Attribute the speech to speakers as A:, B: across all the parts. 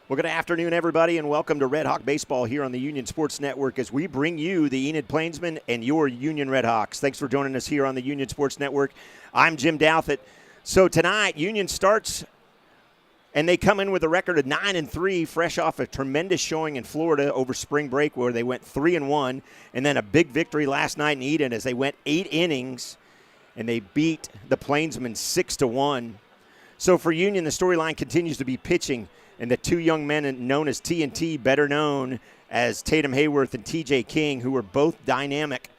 A: Well, good afternoon, everybody, and welcome to Red Hawk Baseball here on the Union Sports Network as we bring you the Enid Plainsmen and your Union Red Hawks. Thanks for joining us here on the Union Sports Network. I'm Jim Douthit. So tonight, Union starts, and they come in with a record of 9-3, fresh off a tremendous showing in Florida over spring break where they went 3-1, and then a big victory last night in Eden as they went 8 innings, and they beat the Plainsmen 6-1. So for Union, the storyline continues to be pitching. And the two young men known as TNT, better known as Tatum Hayworth and TJ King, who were both dynamic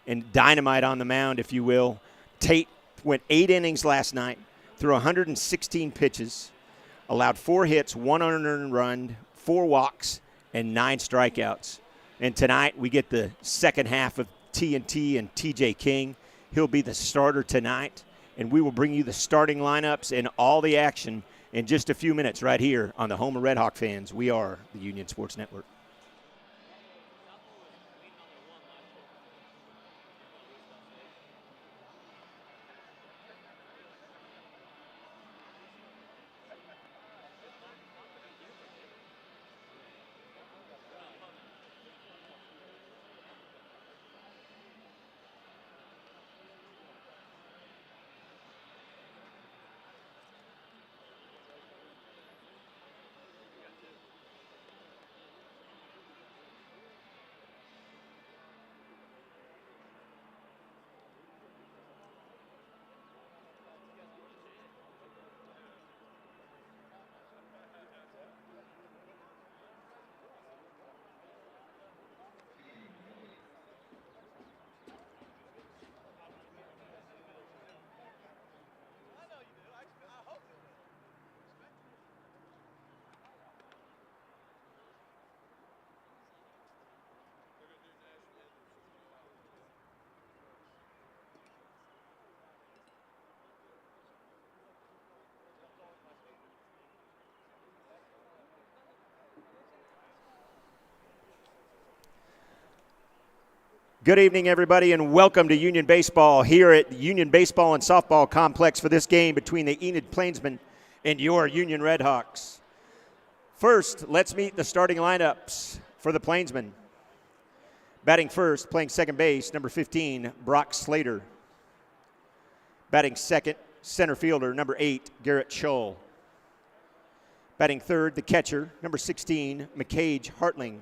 A: and dynamite on the mound, if you will. Tate went 8 innings last night, threw 116 pitches, allowed 4 hits, 1 unearned run, 4 walks, and 9 strikeouts. And tonight we get the second half of TNT and TJ King. He'll be the starter tonight, and we will bring you the starting lineups and all the action in just a few minutes right here on the home of Red Hawk fans. We are the Union Sports Network. Good evening, everybody, and welcome to Union Baseball here at the Union Baseball and Softball Complex for this game between the Enid Plainsmen and your Union Red Hawks. First, let's meet the starting lineups for the Plainsmen. Batting first, playing second base, number 15, Brock Slater. Batting second, center fielder, number 8, Garrett Scholl. Batting third, the catcher, number 16, McCage Hartling.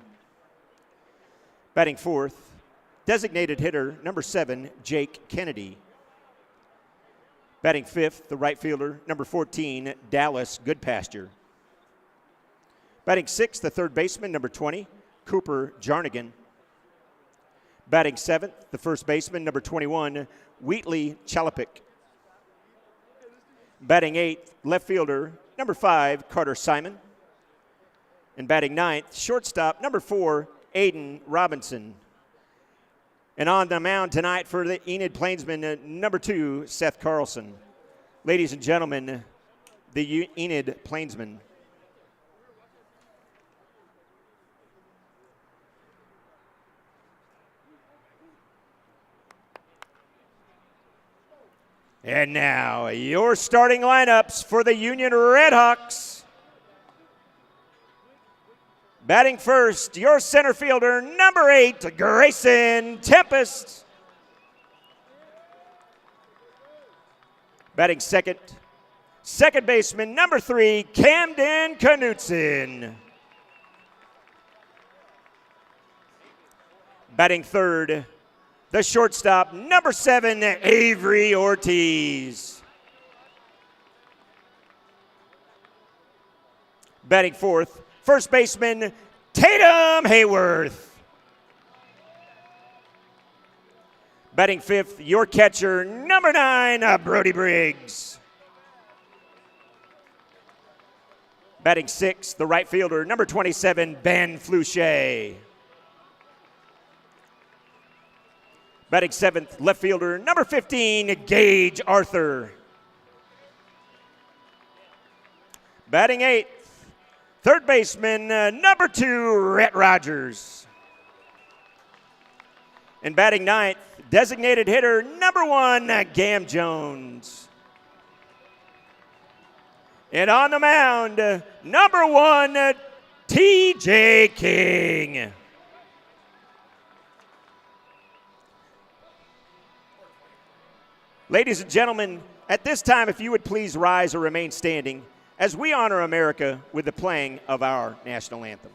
A: Batting fourth, designated hitter, number 7, Jake Kennedy. Batting fifth, the right fielder, number 14, Dallas Goodpasture. Batting sixth, the third baseman, number 20, Cooper Jarnigan. Batting seventh, the first baseman, number 21, Wheatley Chalapik. Batting eighth, left fielder, number 5, Carter Simon. And batting ninth, shortstop, number 4, Aiden Robinson. And on the mound tonight for the Enid Plainsmen, number 2, Seth Carlson. Ladies and gentlemen, the Enid Plainsmen. And now, your starting lineups for the Union Red Hawks. Batting first, your center fielder, number 8, Grayson Tempest. Batting second, second baseman, number 3, Camden Knutson. Batting third, the shortstop, number 7, Avery Ortiz. Batting fourth, first baseman, Tatum Hayworth. Batting fifth, your catcher, number 9, Brody Briggs. Batting sixth, the right fielder, number 27, Ben Fluchet. Batting seventh, left fielder, number 15, Gage Arthur. Batting eighth, third baseman, number 2, Rhett Rogers. And batting ninth, designated hitter, number 1, Gam Jones. And on the mound, number 1, TJ King. Ladies and gentlemen, at this time, if you would please rise or remain standing as we honor America with the playing of our national anthem.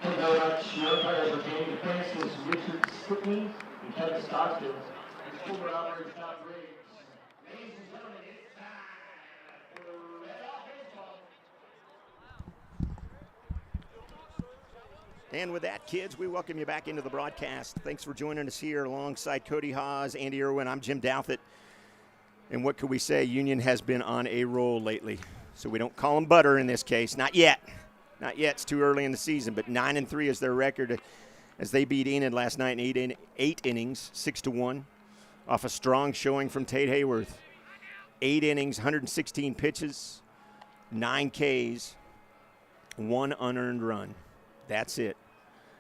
B: Thank you very much. Your umpires are Jamie Francis, Richard Stickney, and Kevin Stockton. And former operators John Briggs. Ladies and gentlemen, it's time for Red Hawk Baseball.
A: And with that, kids, we welcome you back into the broadcast. Thanks for joining us here alongside Cody Haas, Andy Irwin. I'm Jim Douthit. And what could we say? Union has been on a roll lately. So we don't call them butter in this case. Not yet. Not yet. It's too early in the season, but 9-3 is their record as they beat Enid last night in eight innings, 6-1, off a strong showing from Tate Hayworth. 8 innings, 116 pitches, 9 Ks, 1 unearned run. That's it.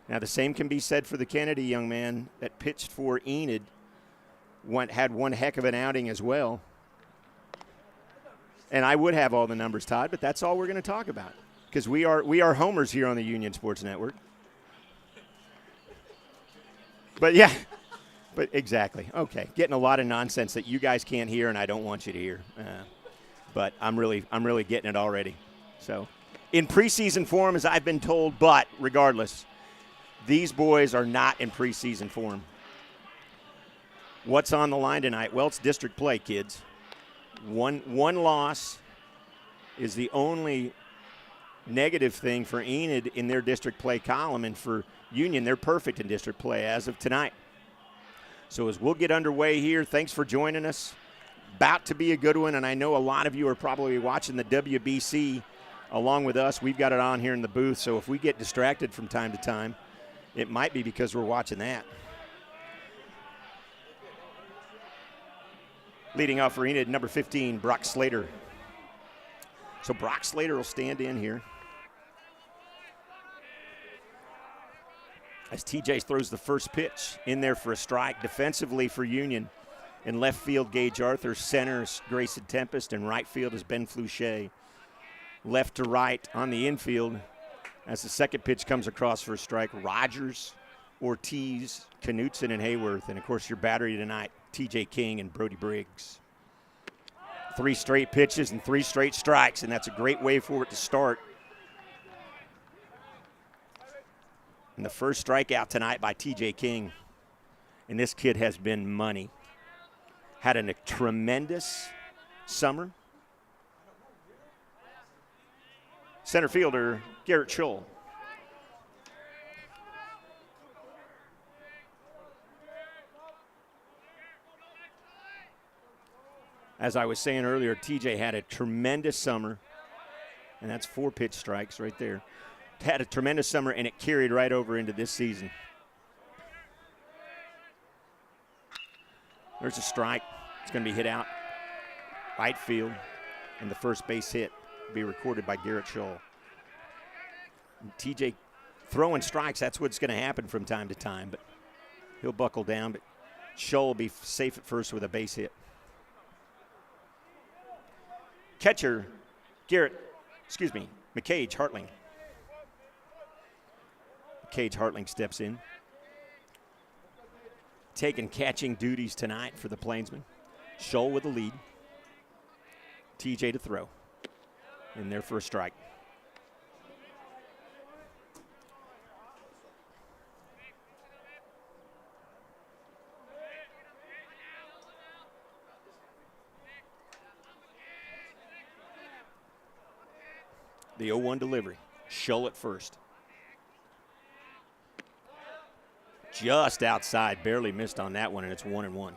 A: Now, the same can be said for the Kennedy young man that pitched for Enid, had one heck of an outing as well. And I would have all the numbers, Todd, but that's all we're going to talk about. Because we are homers here on the Union Sports Network. But yeah, but exactly. Okay, getting a lot of nonsense that you guys can't hear, and I don't want you to hear. But I'm really getting it already. So, in preseason form, as I've been told, but regardless, these boys are not in preseason form. What's on the line tonight? Well, it's district play, kids. One loss is the only negative thing for Enid in their district play column, and for Union, they're perfect in district play as of tonight. So as we'll get underway here, thanks for joining us. About to be a good one, and I know a lot of you are probably watching the WBC along with us. We've got it on here in the booth, so if we get distracted from time to time, it might be because we're watching that. Leading off for Enid, number 15, Brock Slater. So Brock Slater will stand in here as TJ throws the first pitch in there for a strike. Defensively for Union, in left field, Gage Arthur. Center is Grayson Tempest, and right field is Ben Flouché. Left to right on the infield as the second pitch comes across for a strike. Rogers, Ortiz, Knutson, and Hayworth. And, of course, your battery tonight, TJ King and Brody Briggs. 3 straight pitches and 3 straight strikes, and that's a great way for it to start. And the first strikeout tonight by TJ King. And this kid has been money. Had a tremendous summer. Center fielder, Garrett Scholl. As I was saying earlier, TJ had a tremendous summer, and that's 4 pitch strikes right there. Had a tremendous summer, and it carried right over into this season. There's a strike. It's going to be hit out right field, and the first base hit will be recorded by Garrett Scholl. And TJ throwing strikes, that's what's going to happen from time to time, but he'll buckle down. But Scholl will be safe at first with a base hit. Catcher, McCage Hartling. McCage Hartling steps in. Taking catching duties tonight for the Plainsmen. Scholl with the lead. TJ to throw. In there for a strike. The 0-1 delivery. Scholl at first. Just outside, barely missed on that one, and it's 1-1.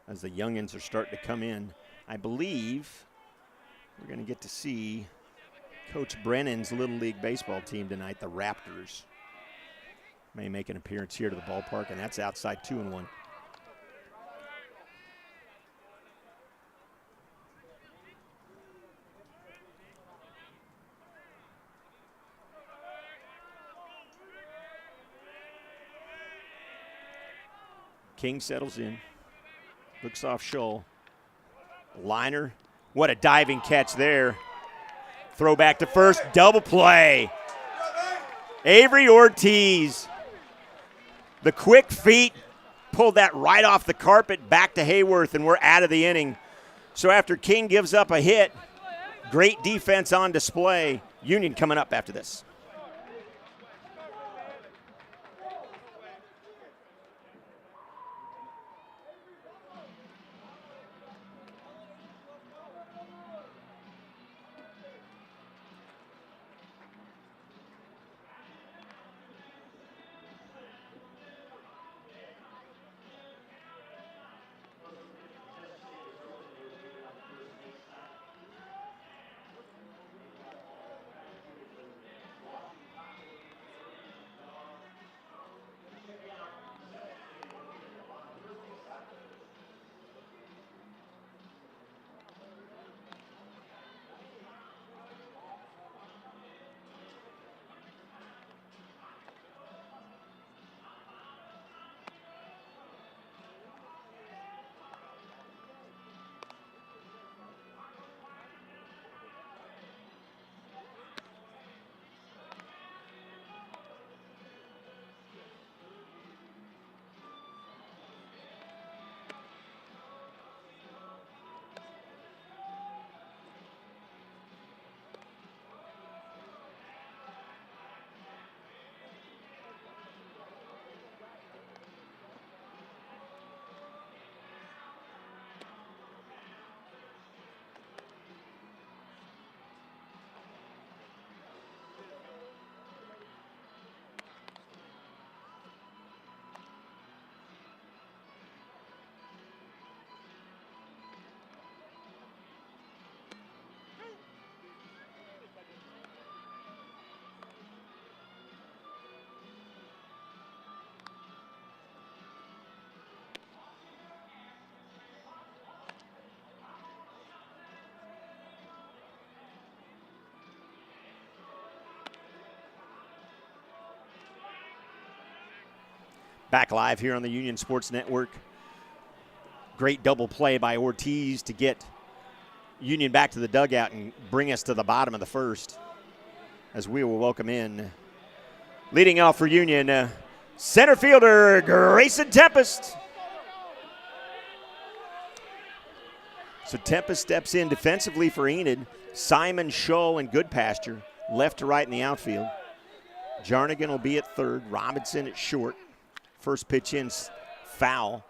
A: As the youngins are starting to come in, I believe we're going to get to see Coach Brennan's Little League Baseball team tonight, the Raptors. May make an appearance here to the ballpark, and that's outside 2-1. King settles in, looks off Scholl. Liner, what a diving catch there. Throw back to first, double play. Avery Ortiz, the quick feet, pulled that right off the carpet back to Hayworth, and we're out of the inning. So after King gives up a hit, great defense on display. Union coming up after this. Back live here on the Union Sports Network. Great double play by Ortiz to get Union back to the dugout and bring us to the bottom of the first. As we will welcome in, leading off for Union, center fielder Grayson Tempest. So Tempest steps in defensively for Enid. Simon, Scholl, and Goodpasture left to right in the outfield. Jarnigan will be at third. Robinson at short. First pitch in, foul.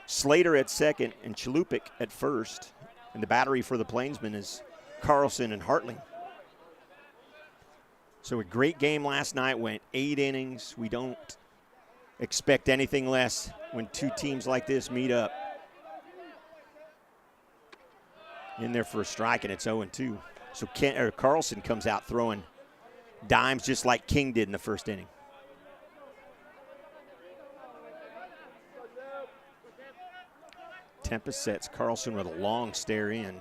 A: Slater at second and Chalupik at first. And the battery for the Plainsmen is Carlson and Hartling. So a great game last night, went 8 innings. We don't expect anything less when two teams like this meet up. In there for a strike, and it's 0-2. So Carlson comes out throwing dimes just like King did in the first inning. Tempest sets Carlson with a long stare in.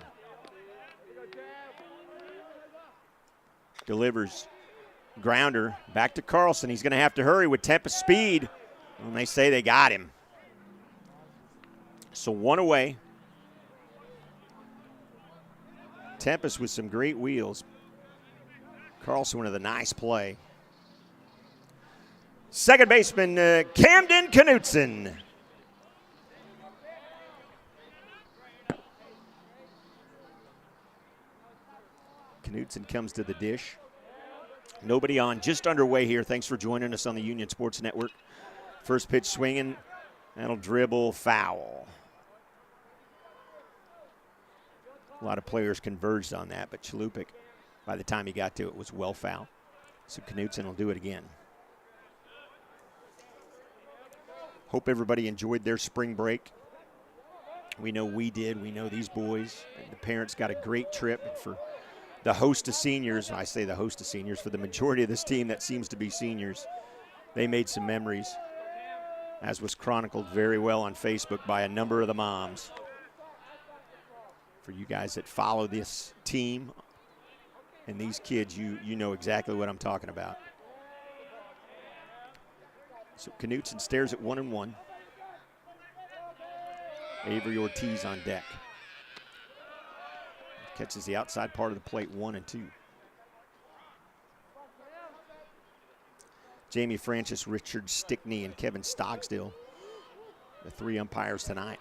A: Delivers. Grounder back to Carlson. He's going to have to hurry with Tempest speed. And they say they got him. So one away. Tempest with some great wheels. Carlson with a nice play. Second baseman, Camden Knutson. Knutson comes to the dish. Nobody on, just underway here. Thanks for joining us on the Union Sports Network. First pitch swinging, that'll dribble, foul. A lot of players converged on that, but Chalupik, by the time he got to it, was well foul. So Knutson will do it again. Hope everybody enjoyed their spring break. We know we did. We know these boys. And the parents got a great trip. And for the host of seniors, I say the host of seniors, for the majority of this team that seems to be seniors, they made some memories, as was chronicled very well on Facebook by a number of the moms. For you guys that follow this team and these kids, you know exactly what I'm talking about. So Knutson stares at 1-1. Avery Ortiz on deck. Catches the outside part of the plate, 1-2. Jamie Francis, Richard Stickney, and Kevin Stogsdill, the three umpires tonight.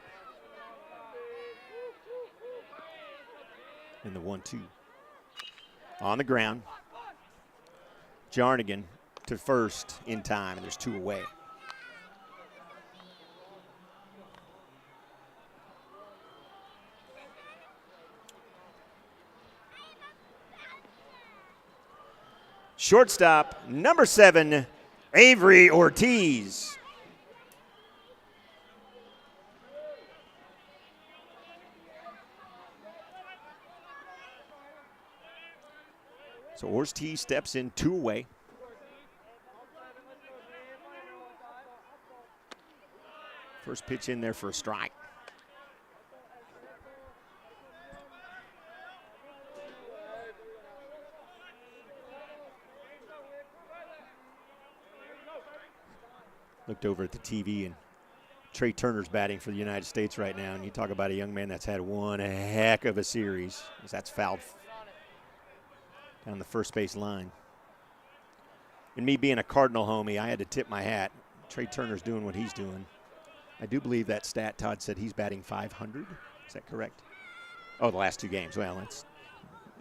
A: In the 1-2. On the ground. Jarnigan to first in time, and there's two away. Shortstop, number 7, Avery Ortiz. So Ortiz steps in, two away. First pitch in there for a strike. Looked over at the TV, and Trey Turner's batting for the United States right now, and you talk about a young man that's had one heck of a series. That's fouled down the first base line. And me being a Cardinal homie, I had to tip my hat. Trey Turner's doing what he's doing. I do believe that stat, Todd said he's batting 500. Is that correct? Oh, the last two games. Well, that's,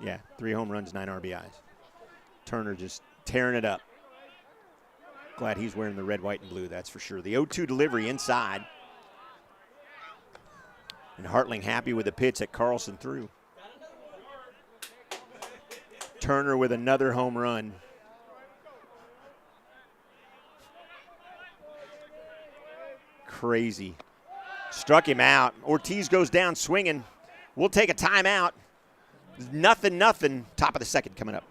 A: yeah, 3 home runs, 9 RBIs. Turner just tearing it up. Glad he's wearing the red, white, and blue, that's for sure. The 0-2 delivery inside. And Hartling happy with the pitch that Carlson threw. Turner with another home run. Crazy. Struck him out. Ortiz goes down swinging. We'll take a timeout. Nothing. Top of the second coming up.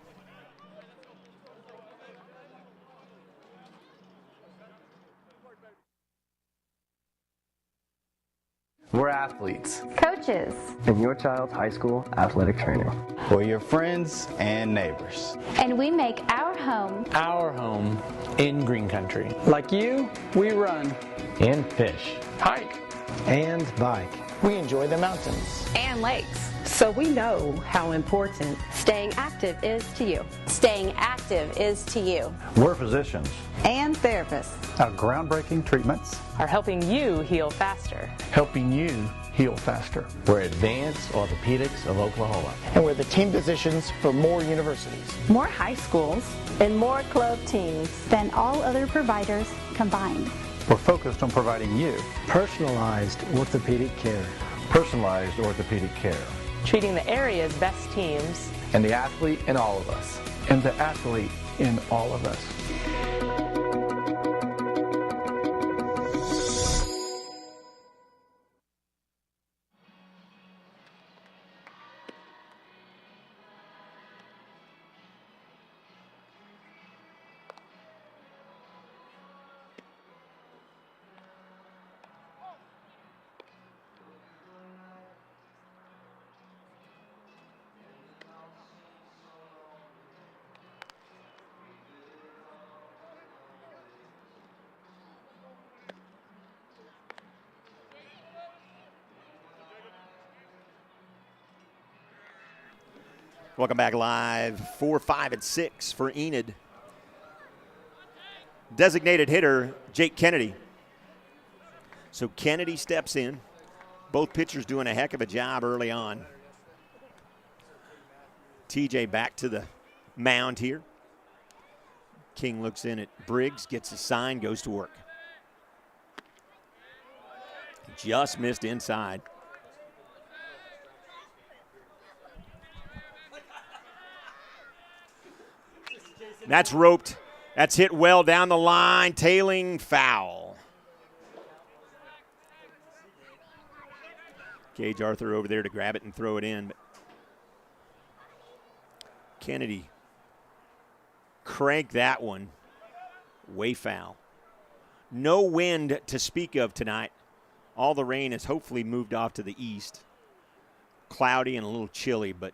C: We're athletes.
D: Coaches.
C: And your child's high school athletic trainer.
E: We're your friends and neighbors.
D: And we make our home
F: in green country.
G: Like you, we run.
F: And fish.
G: Hike.
H: And bike.
G: We enjoy the mountains.
D: and lakes.
I: So we know how important
D: Staying active is to you. Staying active is to you.
J: We're physicians
I: and therapists
J: our groundbreaking treatments
I: are helping you heal faster.
G: Helping you heal faster.
F: We're Advanced Orthopedics of Oklahoma.
G: And we're the team physicians for more universities,
I: more high schools,
K: and more club teams than all other providers combined.
J: We're focused on providing you
H: personalized orthopedic care.
J: Personalized orthopedic care.
I: treating the area's best teams.
C: And the athlete in all of us.
G: And the athlete in all of us.
A: Welcome back live. 4, 5, and 6 for Enid. Designated hitter, Jake Kennedy. So Kennedy steps in. Both pitchers doing a heck of a job early on. TJ back to the mound here. King looks in at Briggs, gets a sign, goes to work. Just missed inside. That's roped. That's hit well down the line. Tailing foul. Gage Arthur over there to grab it and throw it in. But Kennedy cranked that one way foul. No wind to speak of tonight. All the rain has hopefully moved off to the east. Cloudy and a little chilly, but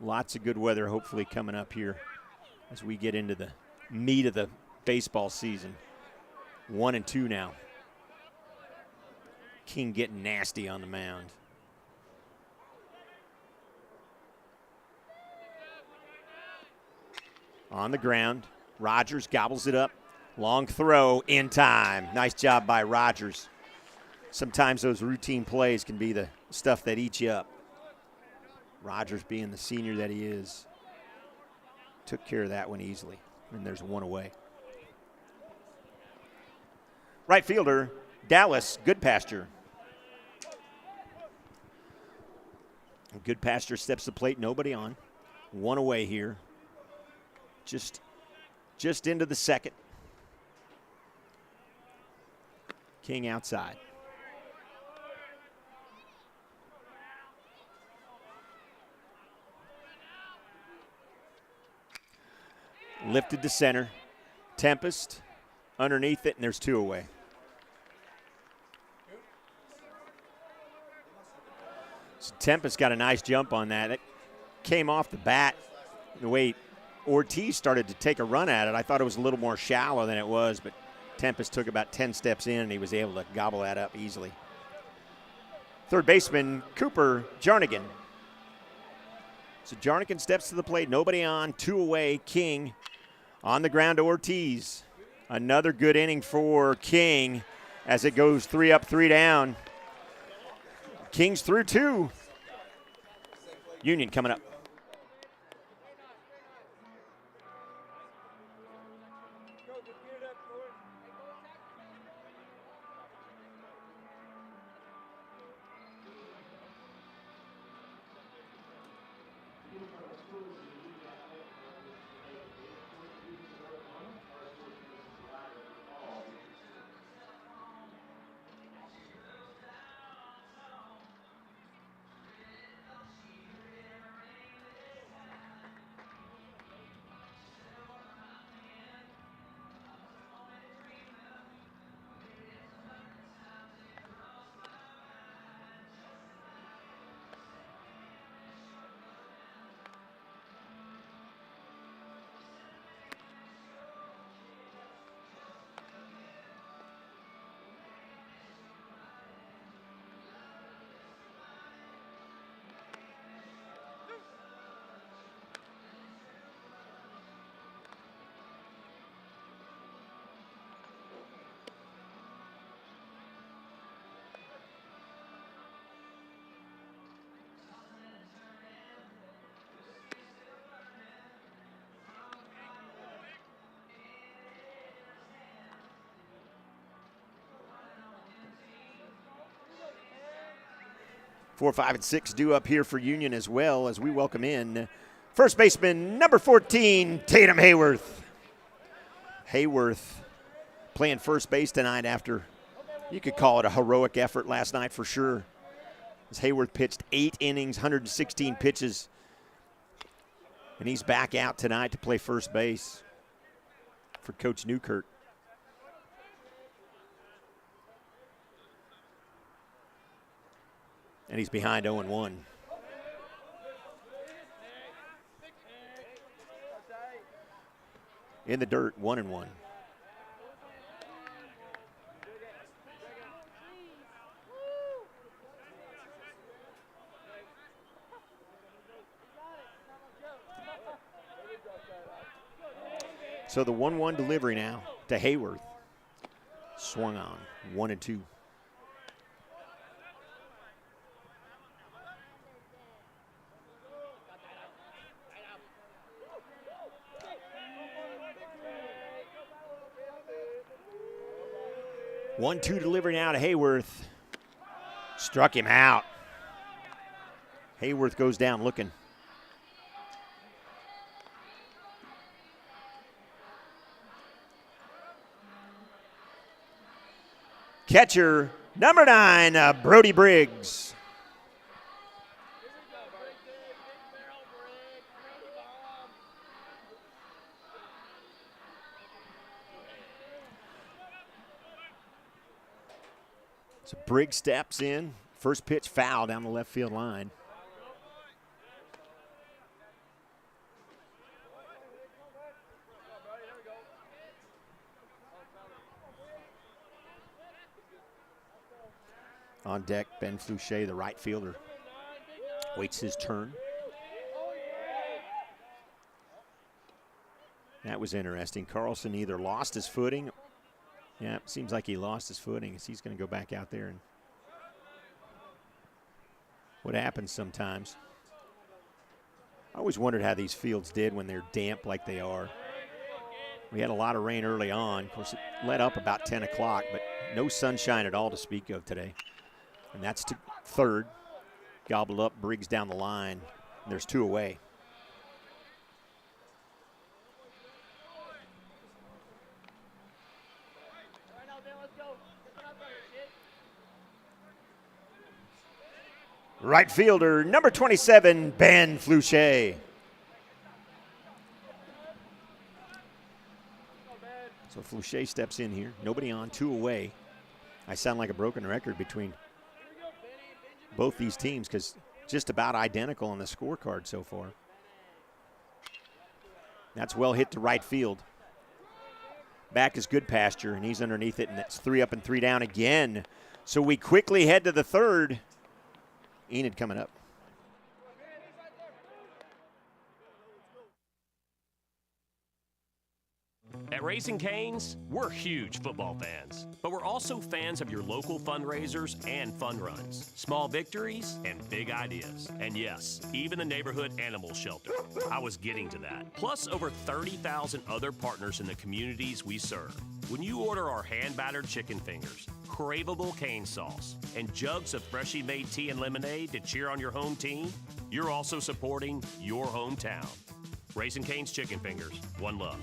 A: lots of good weather hopefully coming up here as we get into the meat of the baseball season. 1-2 now. King getting nasty on the mound. On the ground, Rogers gobbles it up. Long throw in time. Nice job by Rogers. Sometimes those routine plays can be the stuff that eats you up. Rogers, being the senior that he is, took care of that one easily. And there's one away. Right fielder, Dallas Goodpasture. Goodpasture steps to the plate, nobody on. One away here. Just into the second. King outside. Lifted to center. Tempest underneath it, and there's two away. So Tempest got a nice jump on that. It came off the bat. The way Ortiz started to take a run at it, I thought it was a little more shallow than it was, but Tempest took about 10 steps in, and he was able to gobble that up easily. Third baseman, Cooper Jarnigan. So Jarnigan steps to the plate, nobody on, two away. King on the ground to Ortiz. Another good inning for King as it goes 3 up, 3 down. King's through 2. Union coming up. Four, 5, and 6 due up here for Union as well as we welcome in first baseman number 14, Tatum Hayworth. Hayworth playing first base tonight after, you could call it a heroic effort last night for sure. As Hayworth pitched 8 innings, 116 pitches, and he's back out tonight to play first base for Coach Newkirk. And he's behind 0-1. In the dirt, 1-1. So the 1-1 delivery now to Hayworth. Swung on, 1-2. One-two delivery now to Hayworth. Struck him out. Hayworth goes down looking. Catcher, number 9, Brody Briggs. So Briggs steps in. First pitch foul down the left field line. On deck, Ben Flouché, the right fielder, waits his turn. That was interesting. Carlson either lost his footing. Yeah, it seems like he lost his footing. He's going to go back out there. And what happens sometimes. I always wondered how these fields did when they're damp like they are. We had a lot of rain early on. Of course, it let up about 10 o'clock, but no sunshine at all to speak of today. And that's to third. Gobbled up, Briggs down the line. And there's 2 away. Right fielder, number 27, Ben Flouché. So Flouché steps in here. Nobody on, 2 away. I sound like a broken record between both these teams because just about identical on the scorecard so far. That's well hit to right field. Back is good pasture, and he's underneath it, and it's 3 up and 3 down again. So we quickly head to the third. Enid coming up.
L: At Raising Cane's, we're huge football fans, but we're also fans of your local fundraisers and fun runs, small victories and big ideas. And yes, even the neighborhood animal shelter. I was getting to that. Plus over 30,000 other partners in the communities we serve. When you order our hand-battered chicken fingers, craveable cane sauce, and jugs of freshly made tea and lemonade to cheer on your home team, you're also supporting your hometown. Raising Cane's Chicken Fingers, one love.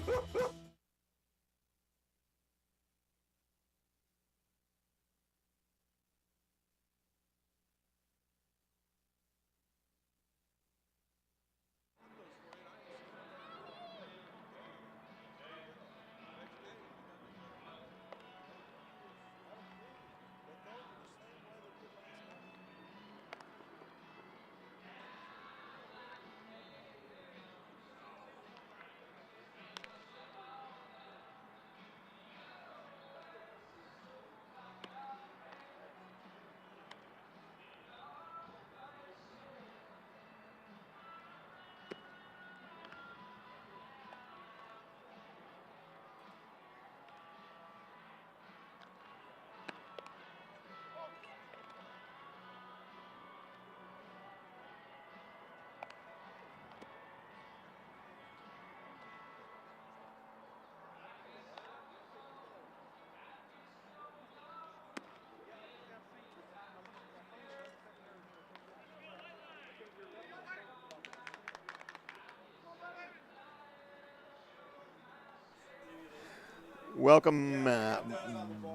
A: Welcome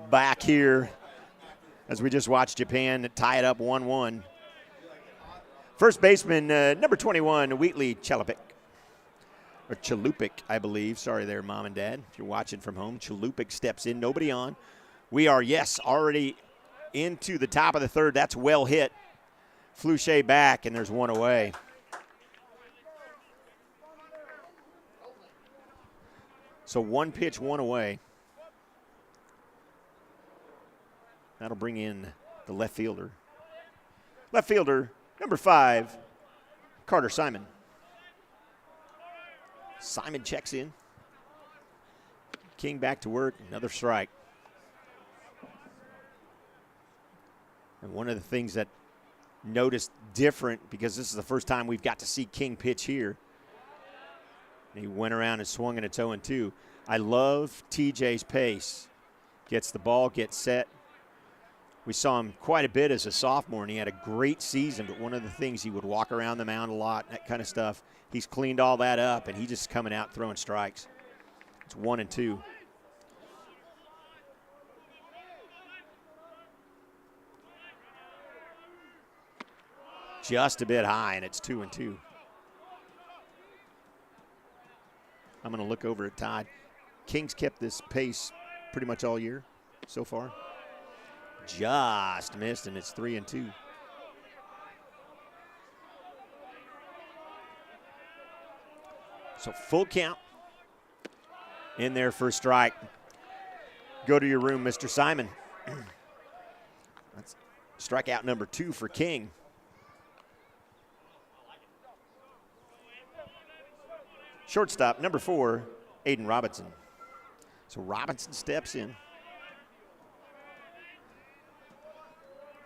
A: back here as we just watched Japan tie it up 1-1. First baseman, number 21, Wheatley Chalupik. Or Chalupik, I believe. Sorry there, Mom and Dad, if you're watching from home. Chalupik steps in, nobody on. We are, yes, already into the top of the third. That's well hit. Flouché back, and there's 1 away. So 1 pitch, 1 away. That'll bring in the left fielder. Left fielder, number 5, Carter Simon. Simon checks in. King back to work, another strike. And one of the things that noticed different, because this is the first time we've got to see King pitch here, and he went around and swung, and it's 0-2. I love TJ's pace. Gets the ball, gets set. We saw him quite a bit as a sophomore, and he had a great season, but one of the things, he would walk around the mound a lot, that kind of stuff. He's cleaned all that up, and he's just coming out throwing strikes. It's 1-2. Just a bit high, and it's 2-2. I'm going to look over at Todd. King's kept this pace pretty much all year so far. Just missed, and it's 3-2. So full count in there for a strike. Go to your room, Mr. Simon. That's strikeout number 2 for King. Shortstop, number 4, Aiden Robinson. So Robinson steps in.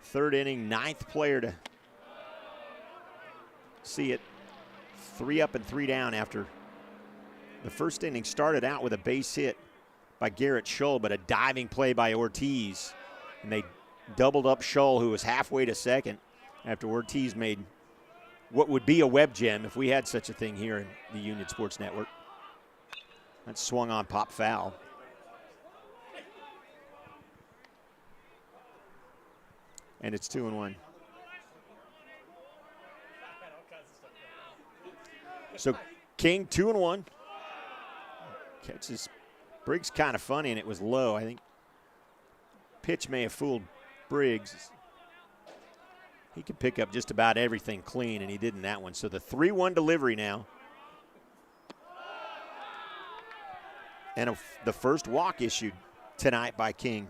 A: Third inning, 9th player to see it. 3 up and 3 down after the first inning started out with a base hit by Garrett Shull, but a diving play by Ortiz. And they doubled up Shull, who was halfway to second, after Ortiz made what would be a web gem if we had such a thing here in the Union Sports Network. That swung on, pop foul. And it's 2-1. So King 2-1. Catches Briggs kind of funny, and it was low. I think pitch may have fooled Briggs. He can pick up just about everything clean, and he did in that one. So the 3-1 delivery now. And the first walk issued tonight by King.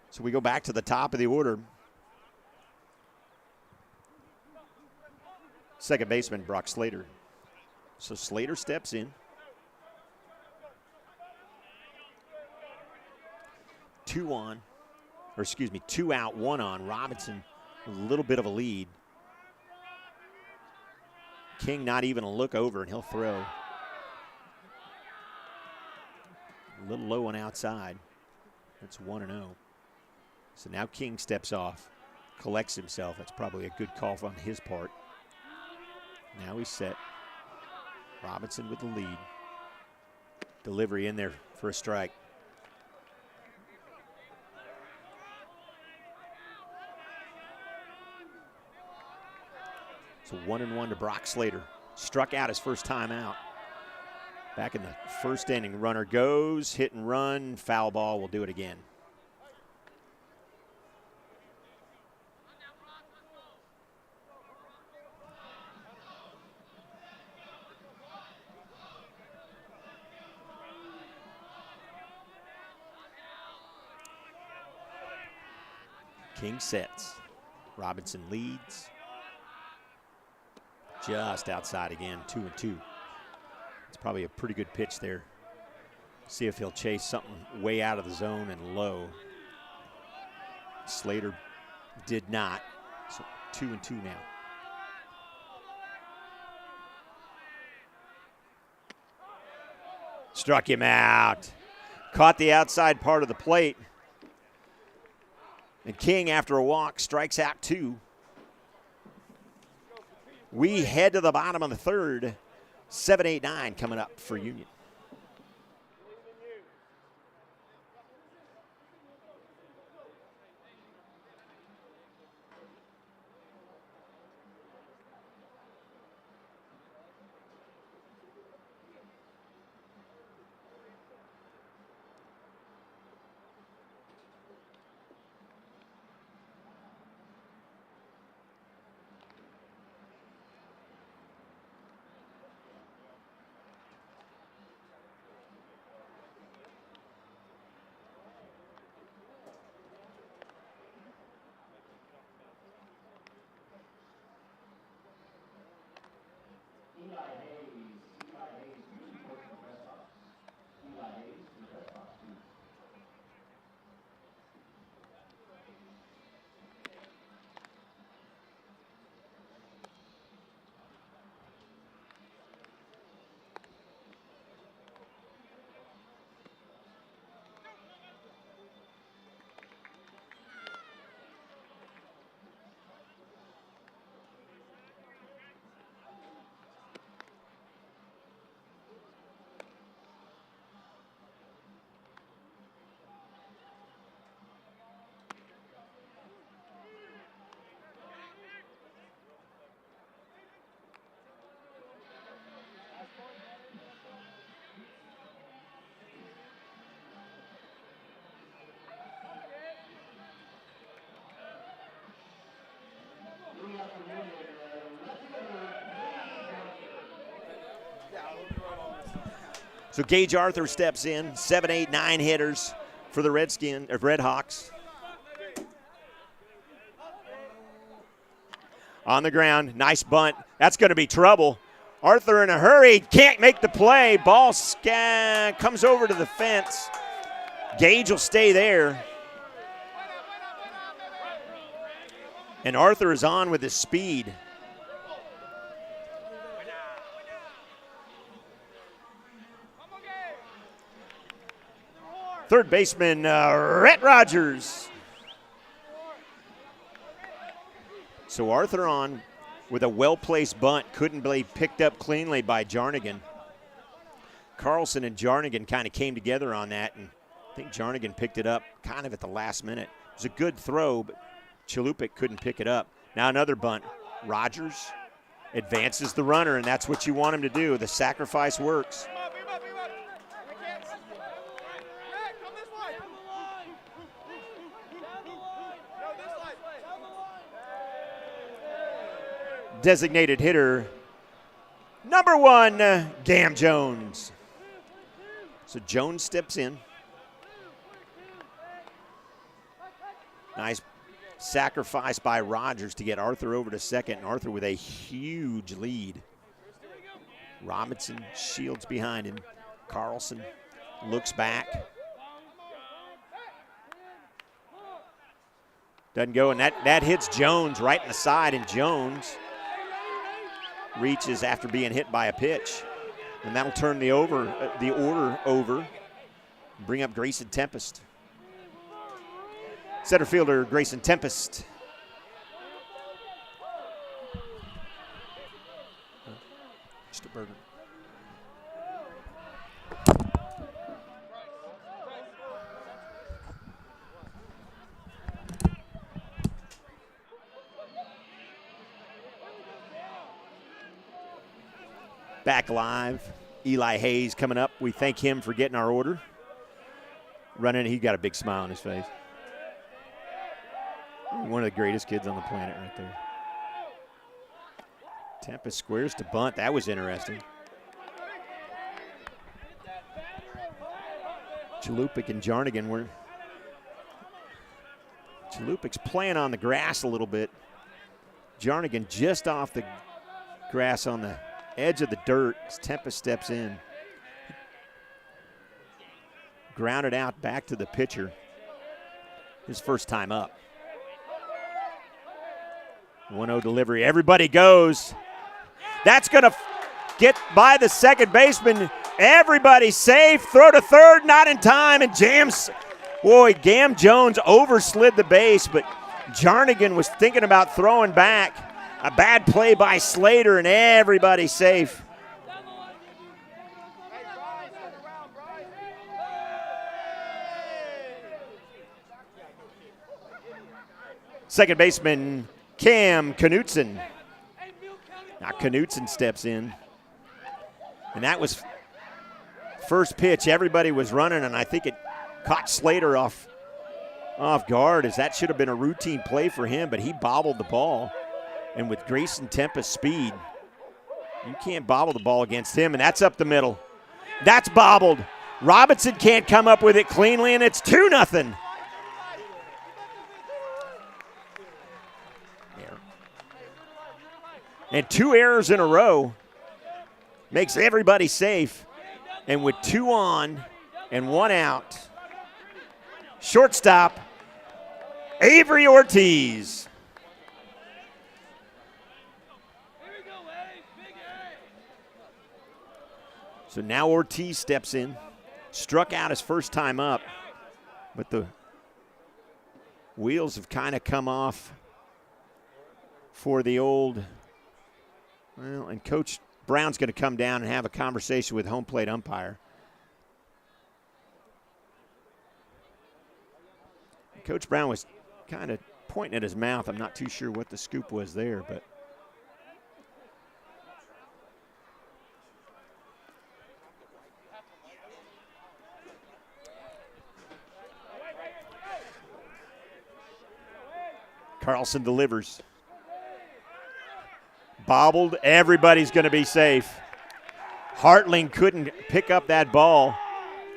A: So we go back to the top of the order. Second baseman, Brock Slater. So Slater steps in. 2 out, 1 on. Robinson, a little bit of a lead. King not even a look over, and he'll throw. A little low on outside. That's 1-0. So now King steps off, collects himself. That's probably a good call on his part. Now he's set. Robinson with the lead. Delivery in there for a strike. So 1-1 to Brock Slater. Struck out his first time out. Back in the first inning, runner goes, hit and run, foul ball, will do it again. King sets. Robinson leads. Just outside again, 2-2. It's probably a pretty good pitch there. See if he'll chase something way out of the zone and low. Slater did not. So 2-2 now. Struck him out. Caught the outside part of the plate. And King, after a walk, strikes out 2. We head to the bottom of the third. 7-8-9 coming up for Union. So Gage Arthur steps in, 7, 8, 9 hitters for the Red Hawks. On the ground, nice bunt. That's going to be trouble. Arthur in a hurry, can't make the play. Ball comes over to the fence. Gage will stay there. And Arthur is on with his speed. Third baseman, Rhett Rogers. So Arthur on with a well-placed bunt. Couldn't be picked up cleanly by Jarnigan. Carlson and Jarnigan kind of came together on that, and I think Jarnigan picked it up kind of at the last minute. It was a good throw, but Chalupic couldn't pick it up. Now another bunt. Rogers advances the runner, and that's what you want him to do. The sacrifice works. Designated hitter, number 1, Gam Jones. So Jones steps in. Nice sacrifice by Rogers to get Arthur over to second, and Arthur with a huge lead. Robinson shields behind him. Carlson looks back. Doesn't go, and that hits Jones right in the side, and Jones reaches after being hit by a pitch, and that'll turn the order over, bring up Grayson Tempest. Center fielder Grayson Tempest. Just a burger. Back live, Eli Hayes coming up. We thank him for getting our order. Running, he got a big smile on his face. One of the greatest kids on the planet right there. Tempest squares to bunt. That was interesting. Chalupic and Jarnigan were. Chalupic's playing on the grass a little bit. Jarnigan just off the grass on the edge of the dirt as Tempest steps in. Grounded out back to the pitcher. His first time up. 1-0 delivery. Everybody goes. That's going to get by the second baseman. Everybody safe. Throw to third, not in time, and jams. Boy, Gam Jones overslid the base, but Jarnigan was thinking about throwing back. A bad play by Slater, and everybody's safe. Second baseman, Cam Knutson. Now Knutson steps in. And that was first pitch. Everybody was running, and I think it caught Slater off guard, as that should have been a routine play for him, but he bobbled the ball. And with Grayson Tempest's speed, you can't bobble the ball against him, and that's up the middle. That's bobbled. Robinson can't come up with it cleanly, and it's 2-0. And 2 errors in a row makes everybody safe. And with 2 on and 1 out, shortstop, Avery Ortiz. So now Ortiz steps in, struck out his first time up, but the wheels have kind of come off for the old, well, and Coach Brown's going to come down and have a conversation with home plate umpire. Coach Brown was kind of pointing at his mouth. I'm not too sure what the scoop was there, but Carlson delivers. Bobbled. Everybody's going to be safe. Hartling couldn't pick up that ball,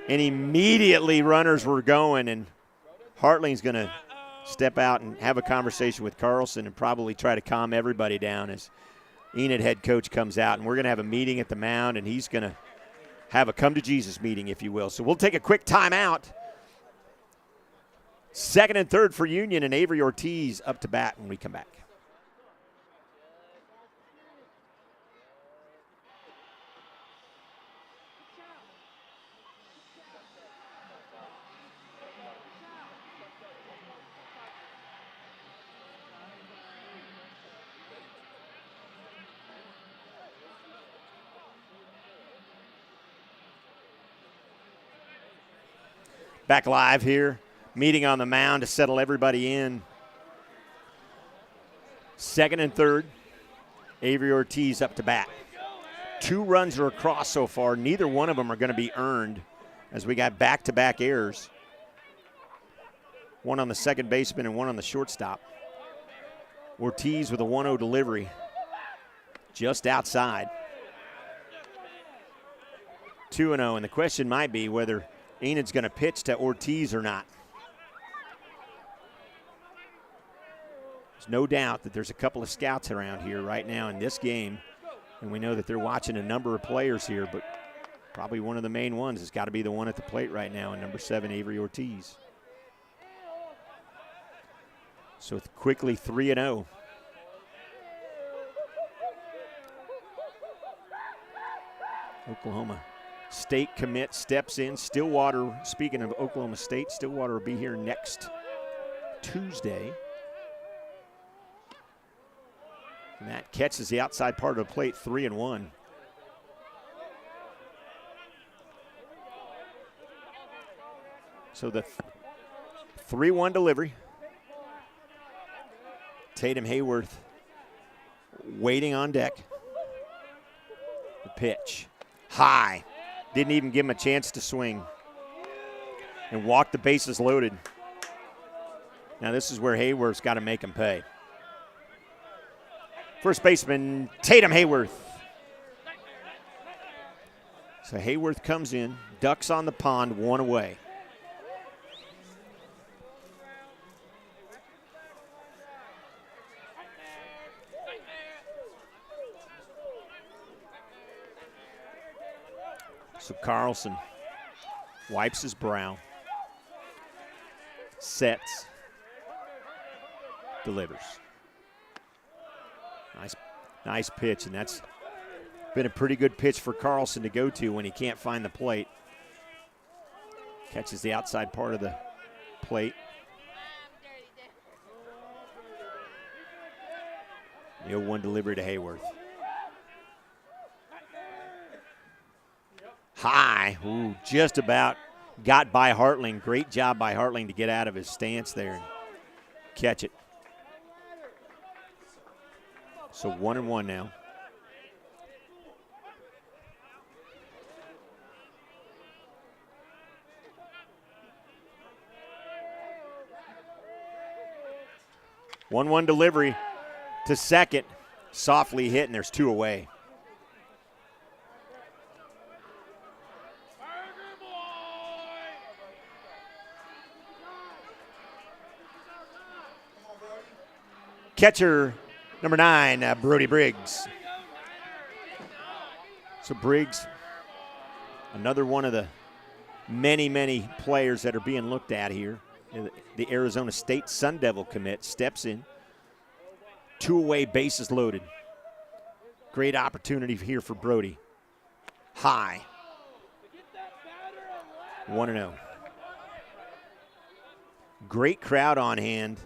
A: and immediately runners were going, and Hartling's going to step out and have a conversation with Carlson and probably try to calm everybody down as Enid head coach comes out. And we're going to have a meeting at the mound, and he's going to have a come-to-Jesus meeting, if you will. So we'll take a quick timeout. Second and third for Union, and Avery Ortiz up to bat when we come back. Back live here. Meeting on the mound to settle everybody in. Second and third. Avery Ortiz up to bat. 2 runs are across so far. Neither one of them are going to be earned as we got back-to-back errors. One on the second baseman and one on the shortstop. Ortiz with a 1-0 delivery. Just outside. 2-0, and the question might be whether Enid's going to pitch to Ortiz or not. There's no doubt that there's a couple of scouts around here right now in this game, and we know that they're watching a number of players here, but probably one of the main ones has got to be the one at the plate right now in number 7, Avery Ortiz. So it's quickly 3-0. Oklahoma State commit steps in. Stillwater, speaking of Oklahoma State, Stillwater will be here next Tuesday. And that catches the outside part of the plate, 3-1. So the 3-1 delivery. Tatum Hayworth waiting on deck. The pitch. High. Didn't even give him a chance to swing. And walked the bases loaded. Now this is where Hayworth's got to make him pay. First baseman, Tatum Hayworth. So Hayworth comes in, ducks on the pond, 1 away. So Carlson wipes his brow, sets, delivers. Nice pitch, and that's been a pretty good pitch for Carlson to go to when he can't find the plate. Catches the outside part of the plate. The 0-1 delivery to Hayworth. High, ooh, just about got by Hartling. Great job by Hartling to get out of his stance there and catch it. So 1-1 now. One delivery to second. Softly hit, and there's 2 away. Catcher, number 9, Brody Briggs. So Briggs, another one of the many players that are being looked at here. The Arizona State Sun Devil commit steps in. 2 away, bases loaded. Great opportunity here for Brody. High. 1-0. Great crowd on hand.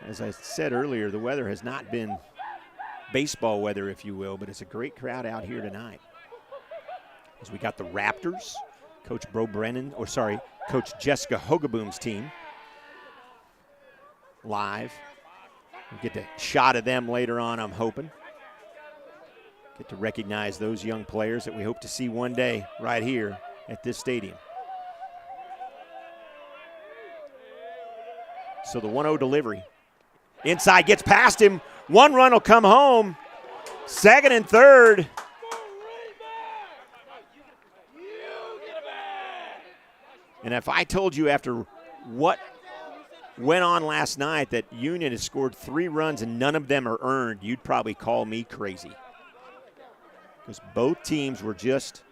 A: As I said earlier, the weather has not been baseball weather, if you will, but it's a great crowd out here tonight. As we got the Raptors, Coach Jessica Hogaboom's team live. We'll get a shot of them later on, I'm hoping. Get to recognize those young players that we hope to see one day right here at this stadium. So the 1-0 delivery. Inside, gets past him. One run will come home. Second and third. And if I told you after what went on last night that Union has scored 3 runs and none of them are earned, you'd probably call me crazy. Because both teams were just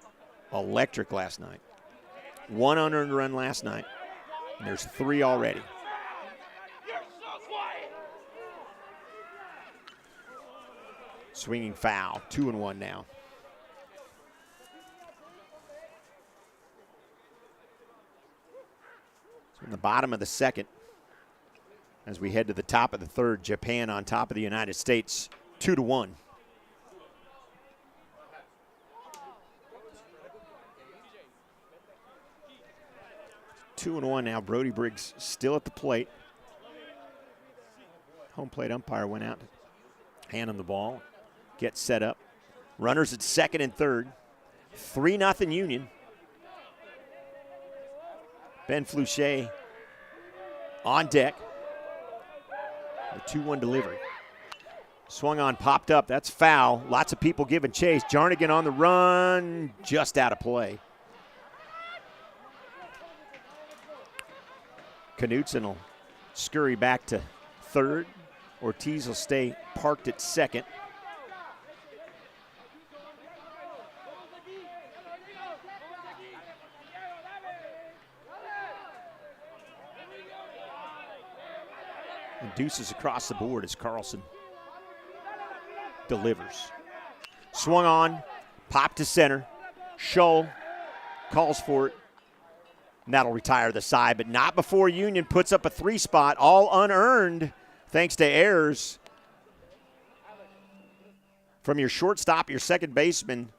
A: electric last night. 1 unearned run last night, and there's 3 already. Swinging foul, 2-1 now. So in the bottom of the second, as we head to the top of the third, Japan on top of the United States, 2-1. Two and one now. Brody Briggs still at the plate. Home plate umpire went out, hand him the ball, get set up. Runners at second and third. 3-0 Union. Ben Flouché on deck. The 2-1 delivery. Swung on, popped up. That's foul. Lots of people giving chase. Jarnigan on the run, just out of play. Knutson will scurry back to third. Ortiz will stay parked at second. And deuces across the board as Carlson delivers. Swung on, popped to center. Scholl calls for it. And that'll retire the side, but not before Union puts up a 3 spot, all unearned thanks to errors from your shortstop, your second baseman,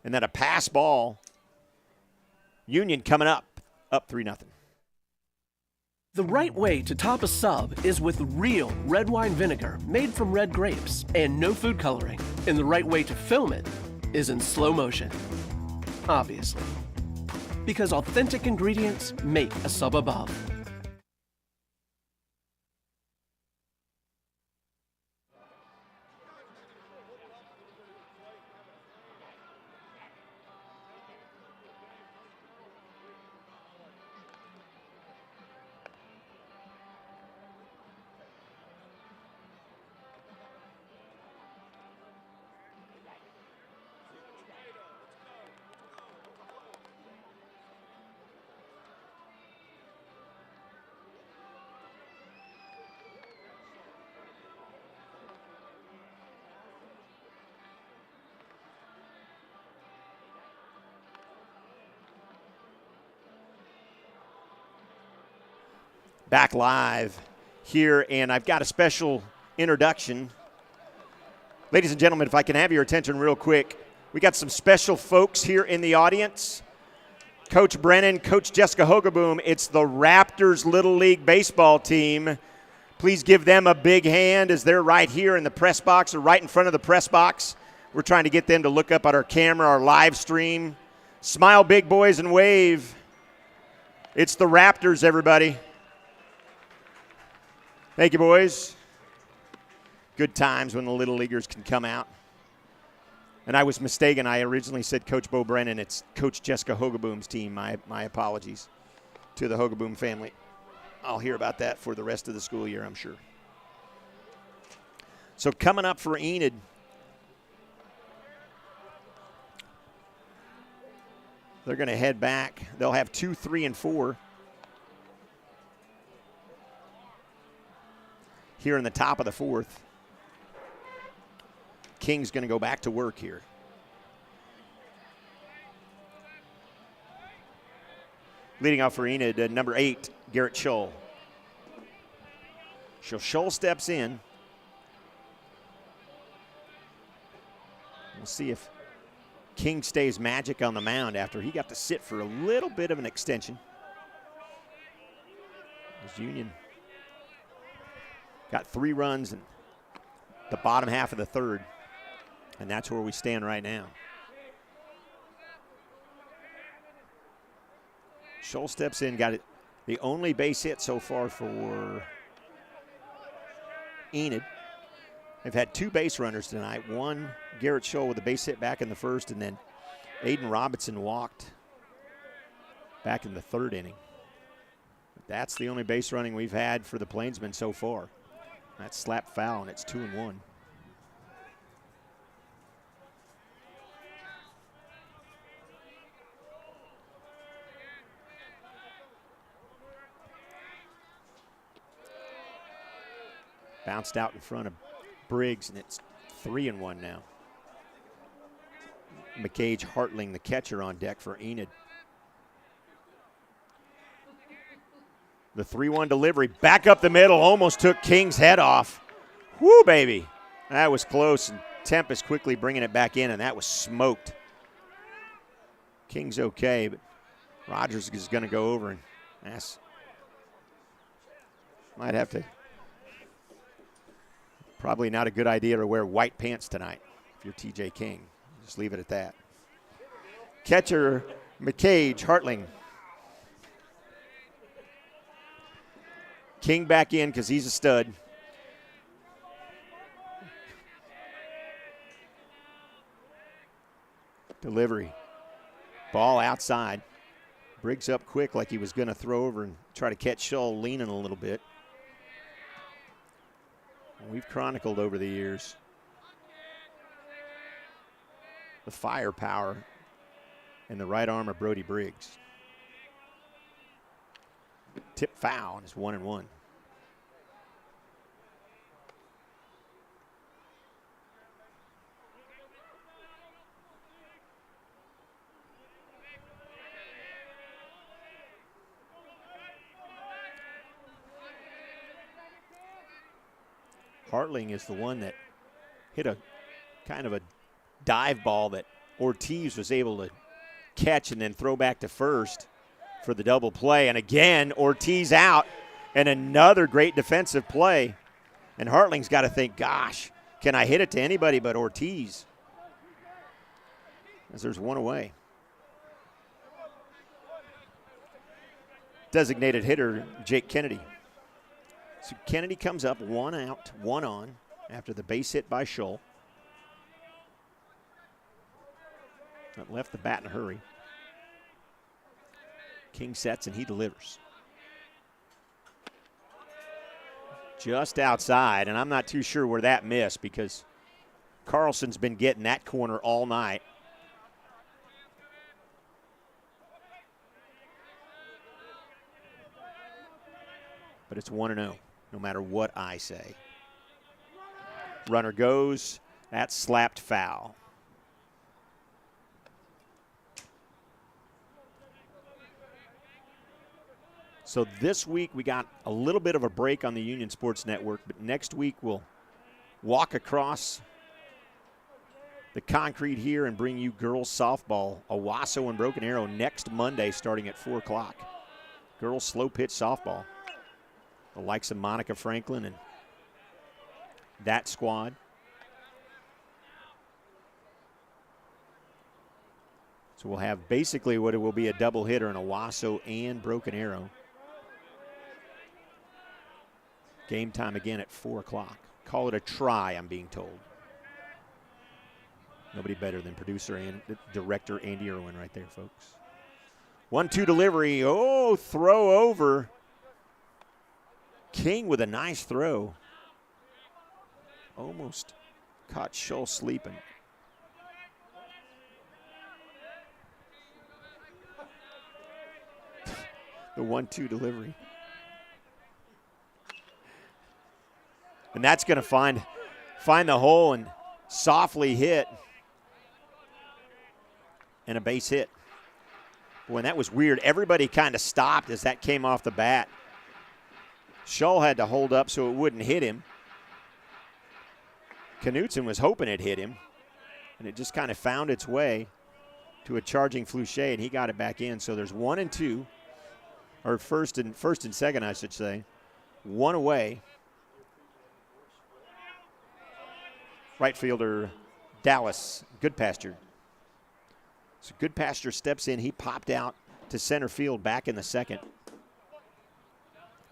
A: and then a pass ball. Union coming up 3-0.
M: The right way to top a sub is with real red wine vinegar made from red grapes and no food coloring. And the right way to film it is in slow motion, obviously. Because authentic ingredients make a sub above.
A: Back live here, and I've got a special introduction. Ladies and gentlemen, if I can have your attention real quick, we got some special folks here in the audience. Coach Brennan, Coach Jessica Hogeboom, it's the Raptors Little League baseball team. Please give them a big hand as they're right here in the press box or right in front of the press box. We're trying to get them to look up at our camera, our live stream. Smile, big boys, and wave. It's the Raptors, everybody. Thank you, boys. Good times when the Little Leaguers can come out. And I was mistaken. I originally said Coach Bo Brennan. It's Coach Jessica Hogeboom's team. My apologies to the Hogeboom family. I'll hear about that for the rest of the school year, I'm sure. So coming up for Enid, they're going to head back. They'll have 2, 3, and 4. Here in the top of the fourth. King's going to go back to work here. Leading off for Enid, number 8, Garrett Scholl. Scholl steps in. We'll see if King stays magic on the mound after he got to sit for a little bit of an extension. As Union got 3 runs in the bottom half of the third, and that's where we stand right now. Scholl steps in, got it, the only base hit so far for Enid. They've had 2 base runners tonight. One, Garrett Scholl with a base hit back in the first, and then Aiden Robinson walked back in the 3rd inning. That's the only base running we've had for the Plainsmen so far. That's slap foul, and it's 2-1. Bounced out in front of Briggs, and it's 3-1 now. McCage Hartling, the catcher, on deck for Enid. The 3-1 delivery, back up the middle, almost took King's head off. Woo, baby. That was close, and Tempest quickly bringing it back in, and that was smoked. King's okay, but Rogers is going to go over and ask. Might have to. Probably not a good idea to wear white pants tonight if you're TJ King. Just leave it at that. Catcher, McCage Hartling. King back in because he's a stud. Delivery. Ball outside. Briggs up quick like he was going to throw over and try to catch Scholl leaning a little bit. We've chronicled over the years the firepower in the right arm of Brody Briggs. Tip foul, and it's 1-1. Hartling is the one that hit a kind of a dive ball that Ortiz was able to catch and then throw back to first for the double play. And again, Ortiz out, and another great defensive play. And Hartling's got to think, gosh, can I hit it to anybody but Ortiz? As there's one away. Designated hitter, Jake Kennedy. So Kennedy comes up, 1 out, 1 on after the base hit by Scholl. That left the bat in a hurry. King sets and he delivers. Just outside, and I'm not too sure where that missed because Carlson's been getting that corner all night. But it's 1-0, no matter what I say. Runner goes, that's slapped foul. So this week we got a little bit of a break on the Union Sports Network, but next week we'll walk across the concrete here and bring you girls softball, Owasso and Broken Arrow next Monday starting at 4 o'clock. Girls slow pitch softball. The likes of Monica Franklin and that squad. So we'll have basically what it will be a double hitter in Owasso and Broken Arrow. Game time again at 4 o'clock. Call it a try, I'm being told. Nobody better than producer and director Andy Irwin right there, folks. 1-2 delivery. Oh, throw over. King with a nice throw. Almost caught Scholl sleeping. The 1-2 delivery. And that's going to find the hole and softly hit. And a base hit. Boy, and that was weird. Everybody kind of stopped as that came off the bat. Scholl had to hold up so it wouldn't hit him. Knutson was hoping it hit him. And it just kind of found its way to a charging Fluchet, and he got it back in. So there's 1 and 2. Or first and second, I should say. 1 away. Right fielder Dallas Goodpasture. So Goodpasture steps in. He popped out to center field back in the second.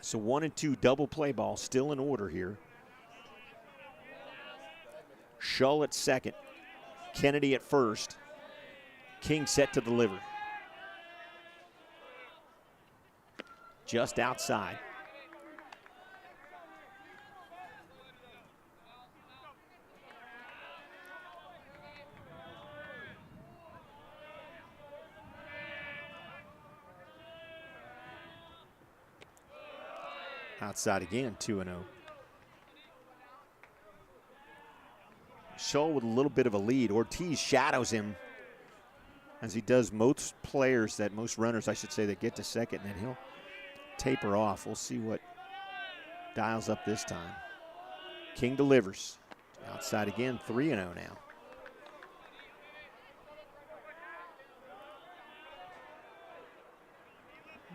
A: So 1 and 2 double play ball still in order here. Shull at second. Kennedy at first. King set to deliver. Just outside. Outside again, 2-0. Shull with a little bit of a lead. Ortiz shadows him, as he does most runners, I should say, that get to second, and then he'll taper off. We'll see what dials up this time. King delivers. Outside again, 3-0 now.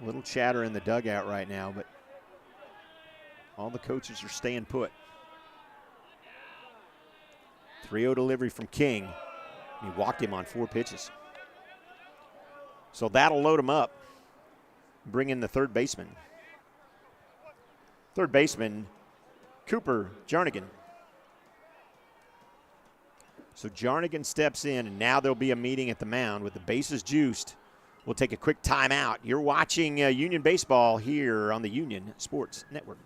A: A little chatter in the dugout right now, but all the coaches are staying put. 3-0 delivery from King. He walked him on 4 pitches. So that'll load him up. Bring in the third baseman. Third baseman, Cooper Jarnigan. So Jarnigan steps in, and now there'll be a meeting at the mound with the bases juiced. We'll take a quick timeout. You're watching Union Baseball here on the Union Sports Network.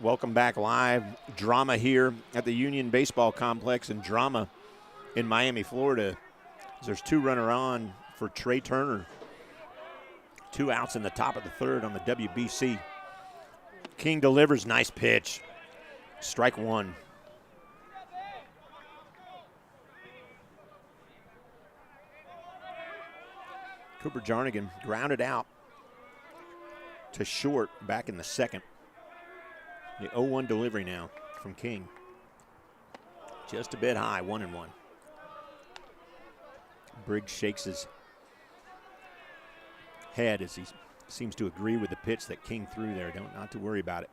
A: Welcome back live. Drama here at the Union Baseball Complex and drama in Miami, Florida. There's 2 runner on for Trey Turner. 2 outs in the top of the third on the WBC. King delivers, nice pitch. Strike 1. Cooper Jarnigan grounded out to short back in the second. The 0-1 delivery now from King. Just a bit high, 1-1. Briggs shakes his head as he seems to agree with the pitch that King threw there. Not to worry about it.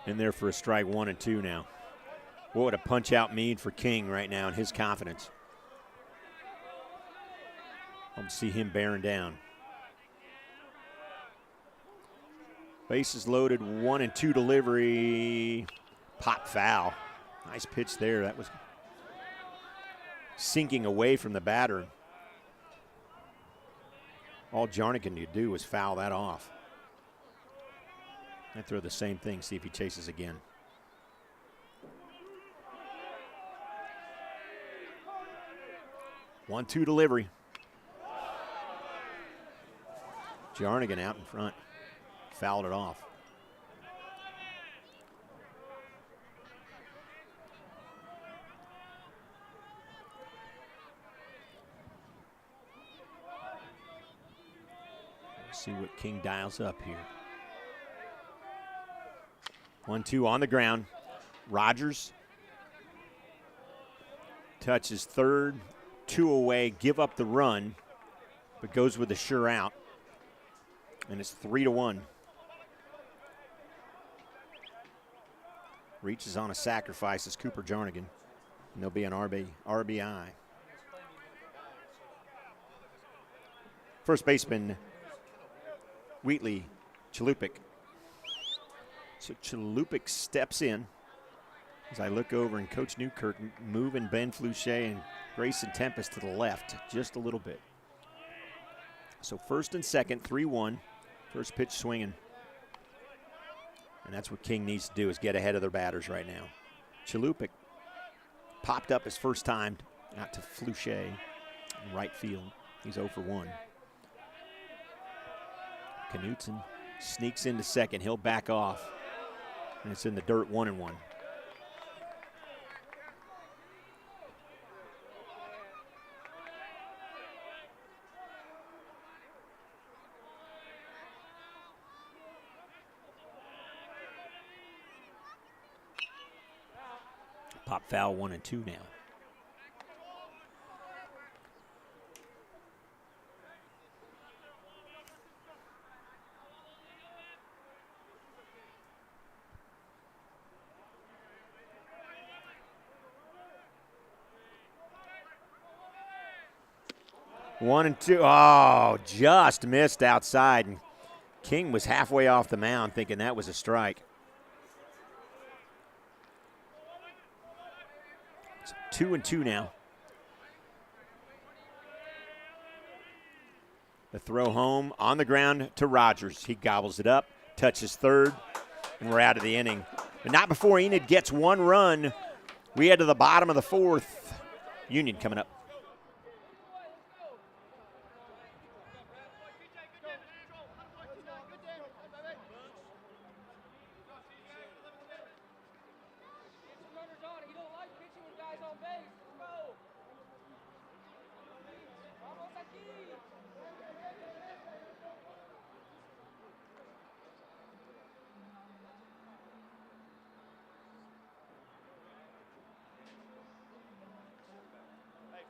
A: In there for a strike, 1 and 2 now. What would a punch out mean for King right now and his confidence? I'll see him bearing down. Bases loaded, 1 and 2 delivery. Pop foul. Nice pitch there. That was sinking away from the batter. All Jarnigan could do was foul that off. I throw the same thing, see if he chases again. One-two delivery. Jarnigan out in front. Fouled it off. Let's see what King dials up here. 1-2 on the ground. Rogers touches third, 2 away, give up the run, but goes with a sure out. And it's 3-1. Reaches on a sacrifice as Cooper Jarnigan. And there'll be an RBI. First baseman, Wheatley Chalupic. So Chalupic steps in as I look over, and Coach Newkirk moving Ben Flouché and Grayson Tempest to the left just a little bit. So first and second, 3-1. First pitch swinging. And that's what King needs to do, is get ahead of their batters right now. Chalupic popped up his first time out to Flouché in right field. He's 0 for 1. Knutson sneaks into second. He'll back off. And it's in the dirt, 1-1. Pop foul, 1 and 2 now. One and two. Oh, just missed outside. And King was halfway off the mound thinking that was a strike. It's 2 and 2 now. The throw home on the ground to Rogers. He gobbles it up, touches third, and we're out of the inning. But not before Enid gets 1 run. We head to the bottom of the 4th. Union coming up.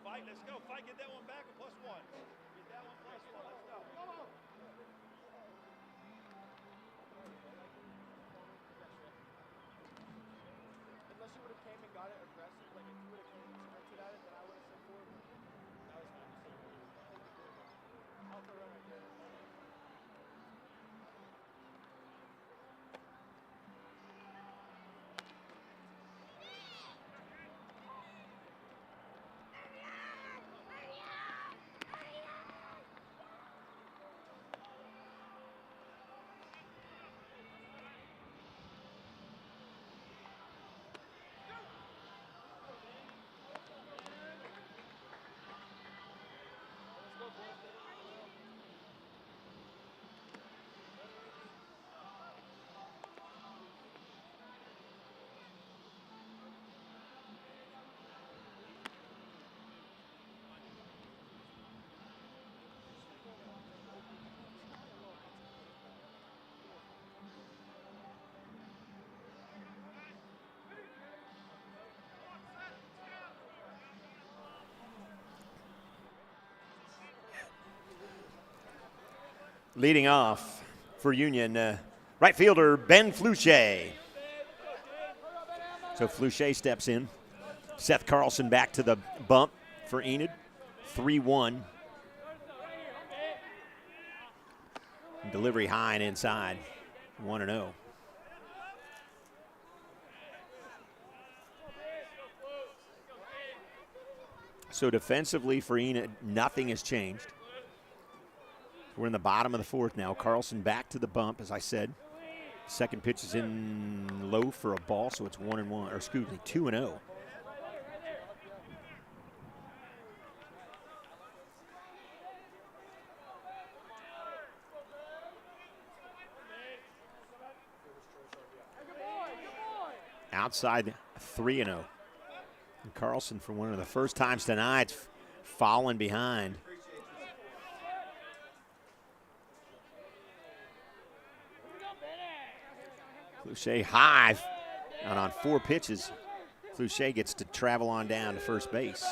N: Fight, let's go. Fight, get that one back with +1. Get that one +1. Let's go. Come on. Unless you would have came and got it aggressive, like if you would have came and sprinted at it, then I would have said forward. That was fine. I'll throw it right there.
A: Leading off for Union, right fielder Ben Fluchet. So Fluchet steps in. Seth Carlson back to the bump for Enid. 3-1. Delivery high and inside. 1-0. So defensively for Enid, nothing has changed. We're in the bottom of the 4th now. Carlson back to the bump, as I said. Second pitch is in low for a ball, so it's 1-1, or excuse me, 2-0. Outside 3-0. And Carlson, for one of the first times tonight, falling behind. Fluchet high, and on 4 pitches, Fluchet gets to travel on down to first base.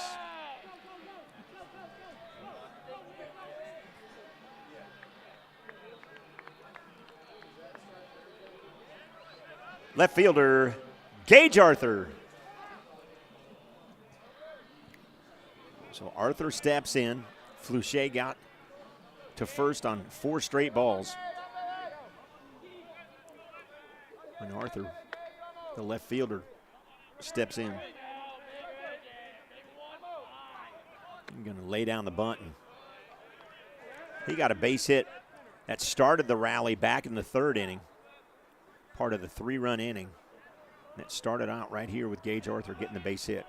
A: Left fielder, Gage Arthur. So Arthur steps in. Fluchet got to first on 4 straight balls. And Arthur, the left fielder, steps in. I'm going to lay down the bunt. And he got a base hit that started the rally back in the 3rd inning, part of the 3-run inning. And it started out right here with Gage Arthur getting the base hit.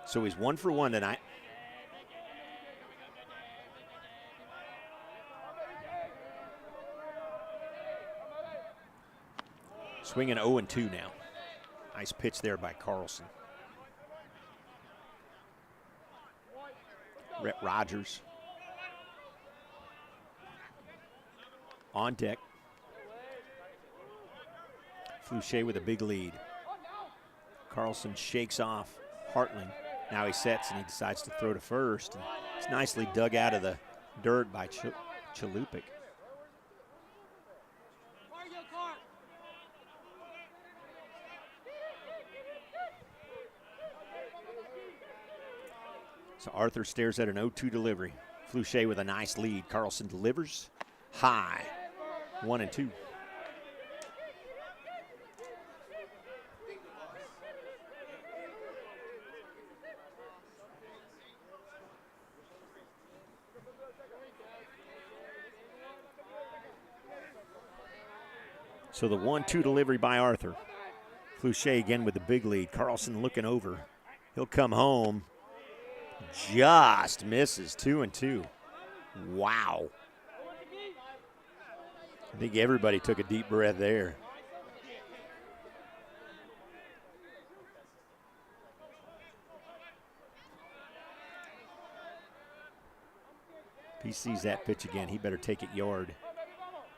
A: So he's 1 for 1 tonight. Swinging 0-2 now. Nice pitch there by Carlson. Rhett Rogers on deck. Flouché with a big lead. Carlson shakes off Hartling. Now he sets and he decides to throw to first. And it's nicely dug out of the dirt by Chalupic. So Arthur stares at an 0-2 delivery. Flouché with a nice lead. Carlson delivers high. 1-2. So the 1-2 delivery by Arthur. Flouché again with the big lead. Carlson looking over. He'll come home. Just misses. 2-2. Wow. I think everybody took a deep breath there. If he sees that pitch again, he better take it yard.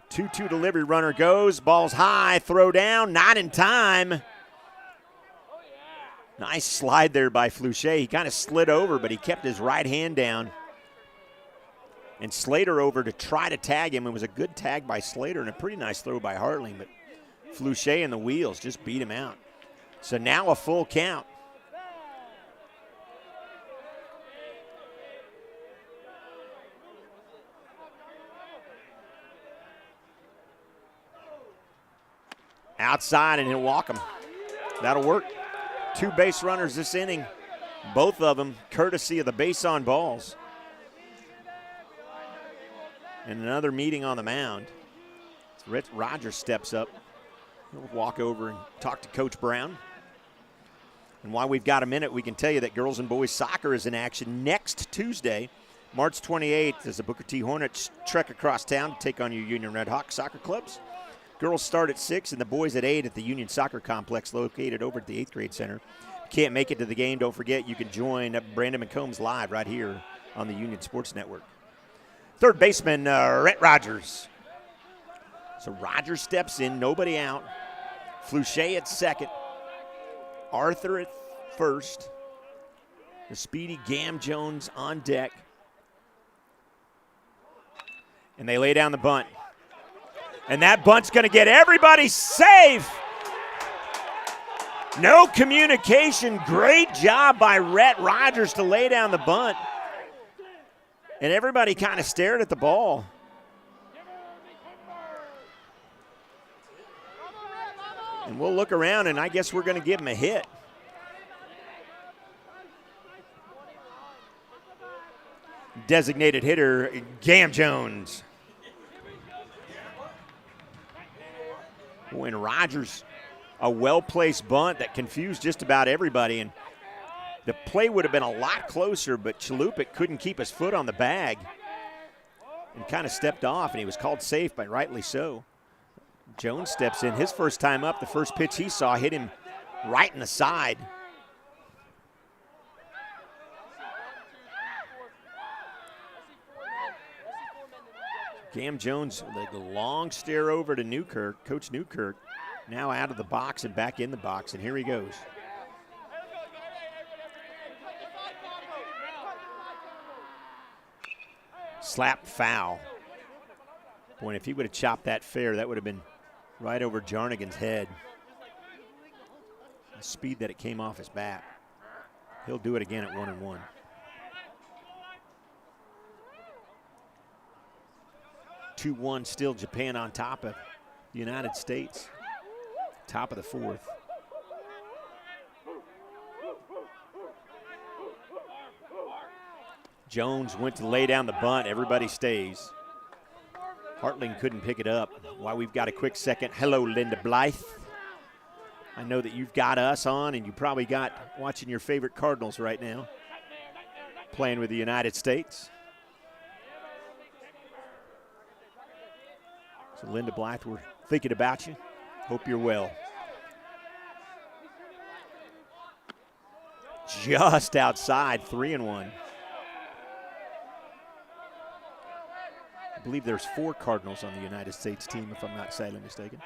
A: 2-2 delivery, runner goes, ball's high, throw down, not in time. Nice slide there by Flouché. He kind of slid over, but he kept his right hand down. And Slater over to try to tag him. It was a good tag by Slater and a pretty nice throw by Hartling, but Flouché and the wheels just beat him out. So now a full count. Outside, and he'll walk him. That'll work. 2 base runners this inning, both of them courtesy of the base on balls. And another meeting on the mound. Rhett Rogers steps up. He'll walk over and talk to Coach Brown. And while we've got a minute, we can tell you that girls and boys soccer is in action next Tuesday, March 28th, as the Booker T. Hornets trek across town to take on your Union Red Hawks soccer clubs. Girls start at 6 and the boys at 8 at the Union Soccer Complex located over at the 8th grade center. If you can't make it to the game, don't forget you can join Brandon McCombs live right here on the Union Sports Network. Third baseman, Rhett Rogers. So Rogers steps in, nobody out. Flouché at second. Arthur at first. The speedy Gam Jones on deck. And they lay down the bunt. And that bunt's going to get everybody safe. No communication. Great job by Rhett Rogers to lay down the bunt. And everybody kind of stared at the ball. And we'll look around, and I guess we're going to give him a hit. Designated hitter, Gam Jones. When Rogers, a well-placed bunt that confused just about everybody, and the play would have been a lot closer, but Chalupic couldn't keep his foot on the bag and kind of stepped off, and he was called safe, but rightly so. Jones steps in. His first time up, the first pitch he saw hit him right in the side. Gam Jones, the long stare over to Newkirk, Coach Newkirk, now out of the box and back in the box, and here he goes. Slap foul. Boy, if he would have chopped that fair, that would have been right over Jarnigan's head. The speed that it came off his bat. He'll do it again at 1-1. Two 2-1 still, Japan on top of the United States. Top of the fourth. Jones went to lay down the bunt. Everybody stays. Hartling couldn't pick it up. While we've got a quick second, hello, Linda Blythe. I know that you've got us on, and you probably got watching your favorite Cardinals right now, playing with the United States. So Linda Blythe, we're thinking about you. Hope you're well. Just outside, 3-1. I believe there's 4 Cardinals on the United States team, if I'm not sadly mistaken.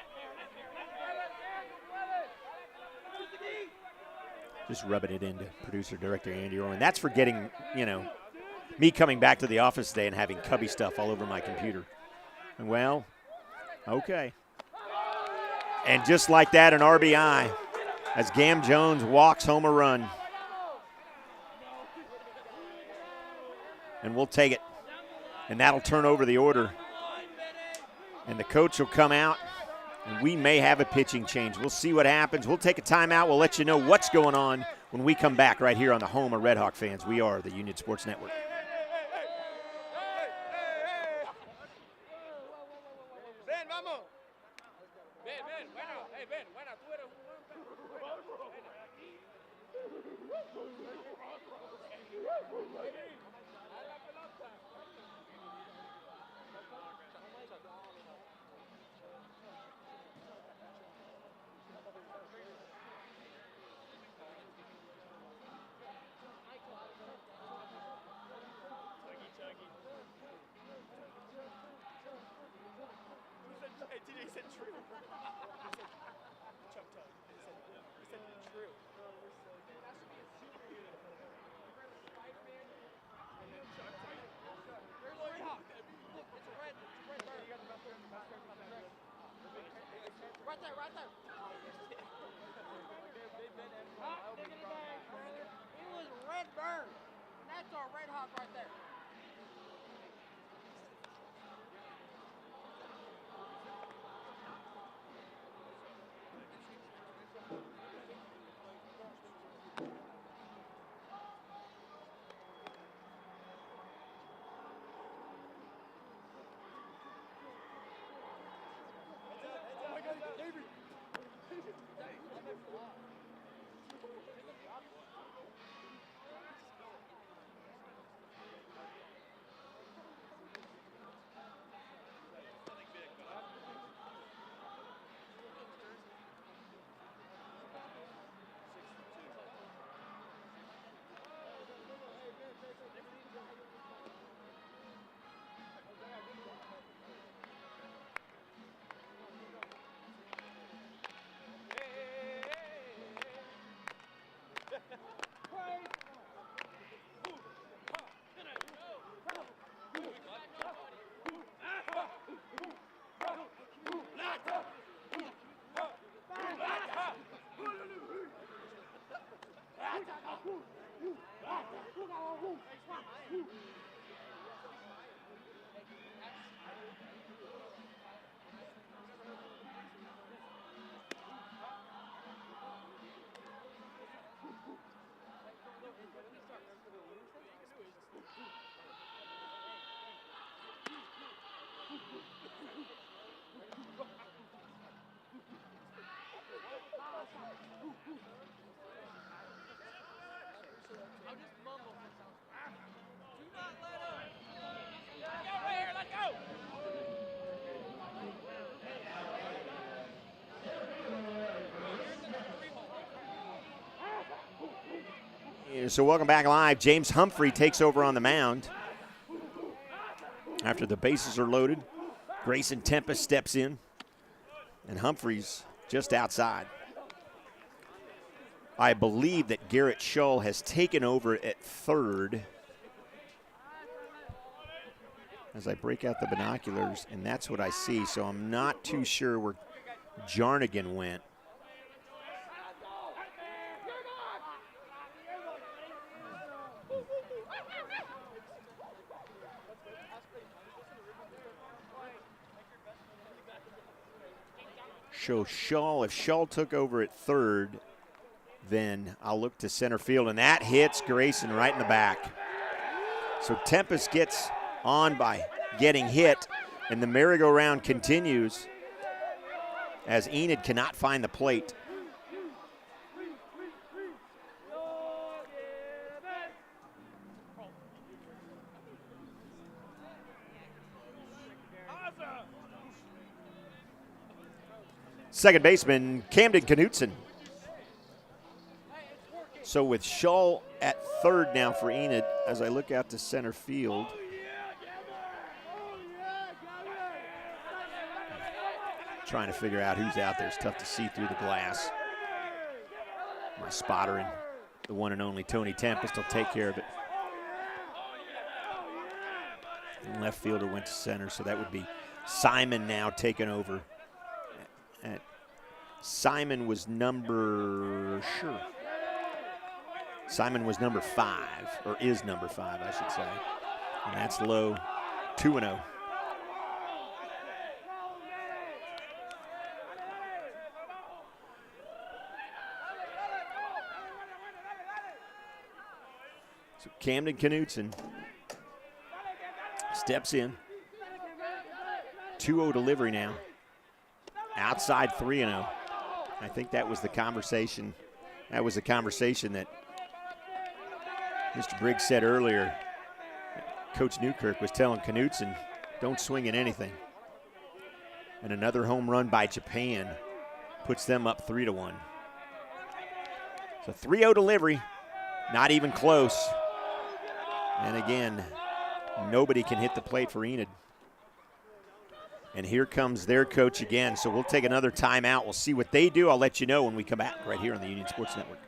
A: Just rubbing it into producer, director Andy Orwin. That's for getting, me coming back to the office today and having Cubby stuff all over my computer. And well, okay. And just like that, an RBI as Gam Jones walks home a run. And we'll take it. And that'll turn over the order. And the coach will come out, and we may have a pitching change. We'll see what happens. We'll take a timeout. We'll let you know what's going on when we come back right here on the home of Red Hawk fans. We are the Union Sports Network.
N: Ben, vamos. Ben, bueno. Hey, Ben, bueno, tú eres Hey, TJ said true. Chuck Tug. He said true. Right there, right there. It was red burn. That's our Red Hawk right there. I'll just mumble. Do not let up. Let's go right here, let's go.
A: So welcome back live. James Humphrey takes over on the mound. After the bases are loaded, Grayson Tempest steps in, and Humphrey's just outside. I believe that Garrett Shull has taken over at third as I break out the binoculars, and that's what I see. So I'm not too sure where Jarnigan went. So Shull, if Shull took over at third, then I'll look to center field, and that hits Grayson right in the back. So Tempest gets on by getting hit, and the merry-go-round continues as Enid cannot find the plate. second baseman Camden Knutson. So with Shaw at third now for Enid, as I look out to center field. Trying to figure out who's out there. It's tough to see through the glass. My spotter and the one and only Tony Tempest will take care of it. And left fielder went to center, so that would be Simon now taking over. Simon was number 5, or is number 5, I should say. And that's low, 2-0. So Camden Knutson steps in. 2-0 delivery now. Outside 3-0. I think that was the conversation. That was the conversation that Mr. Briggs said earlier. Coach Newkirk was telling Knutson, don't swing at anything. And another home run by Japan puts them up 3-1. So 3-0 delivery, not even close. And again, nobody can hit the plate for Enid. And here comes their coach again. So we'll take another timeout. We'll see what they do. I'll let you know when we come back right here on the Union Sports Network.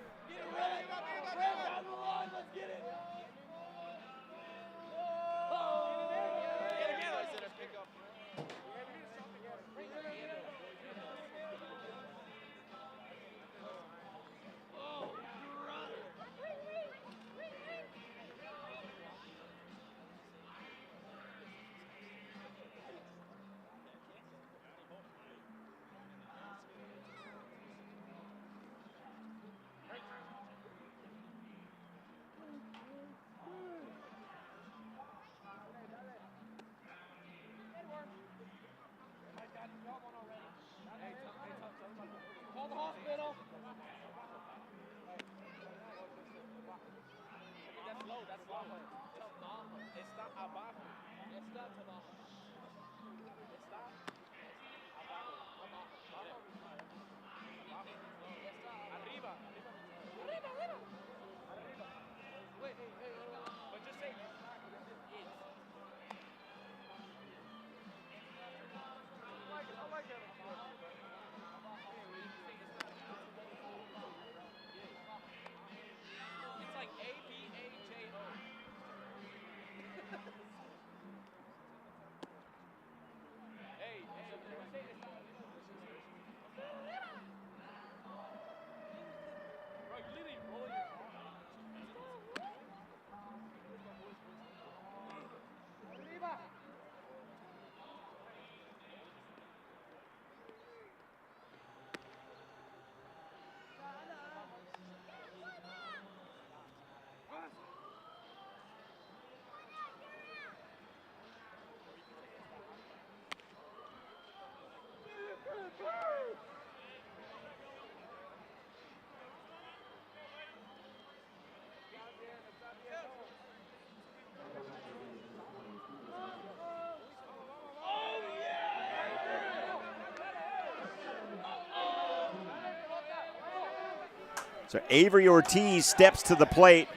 A: So Avery Ortiz steps to the plate.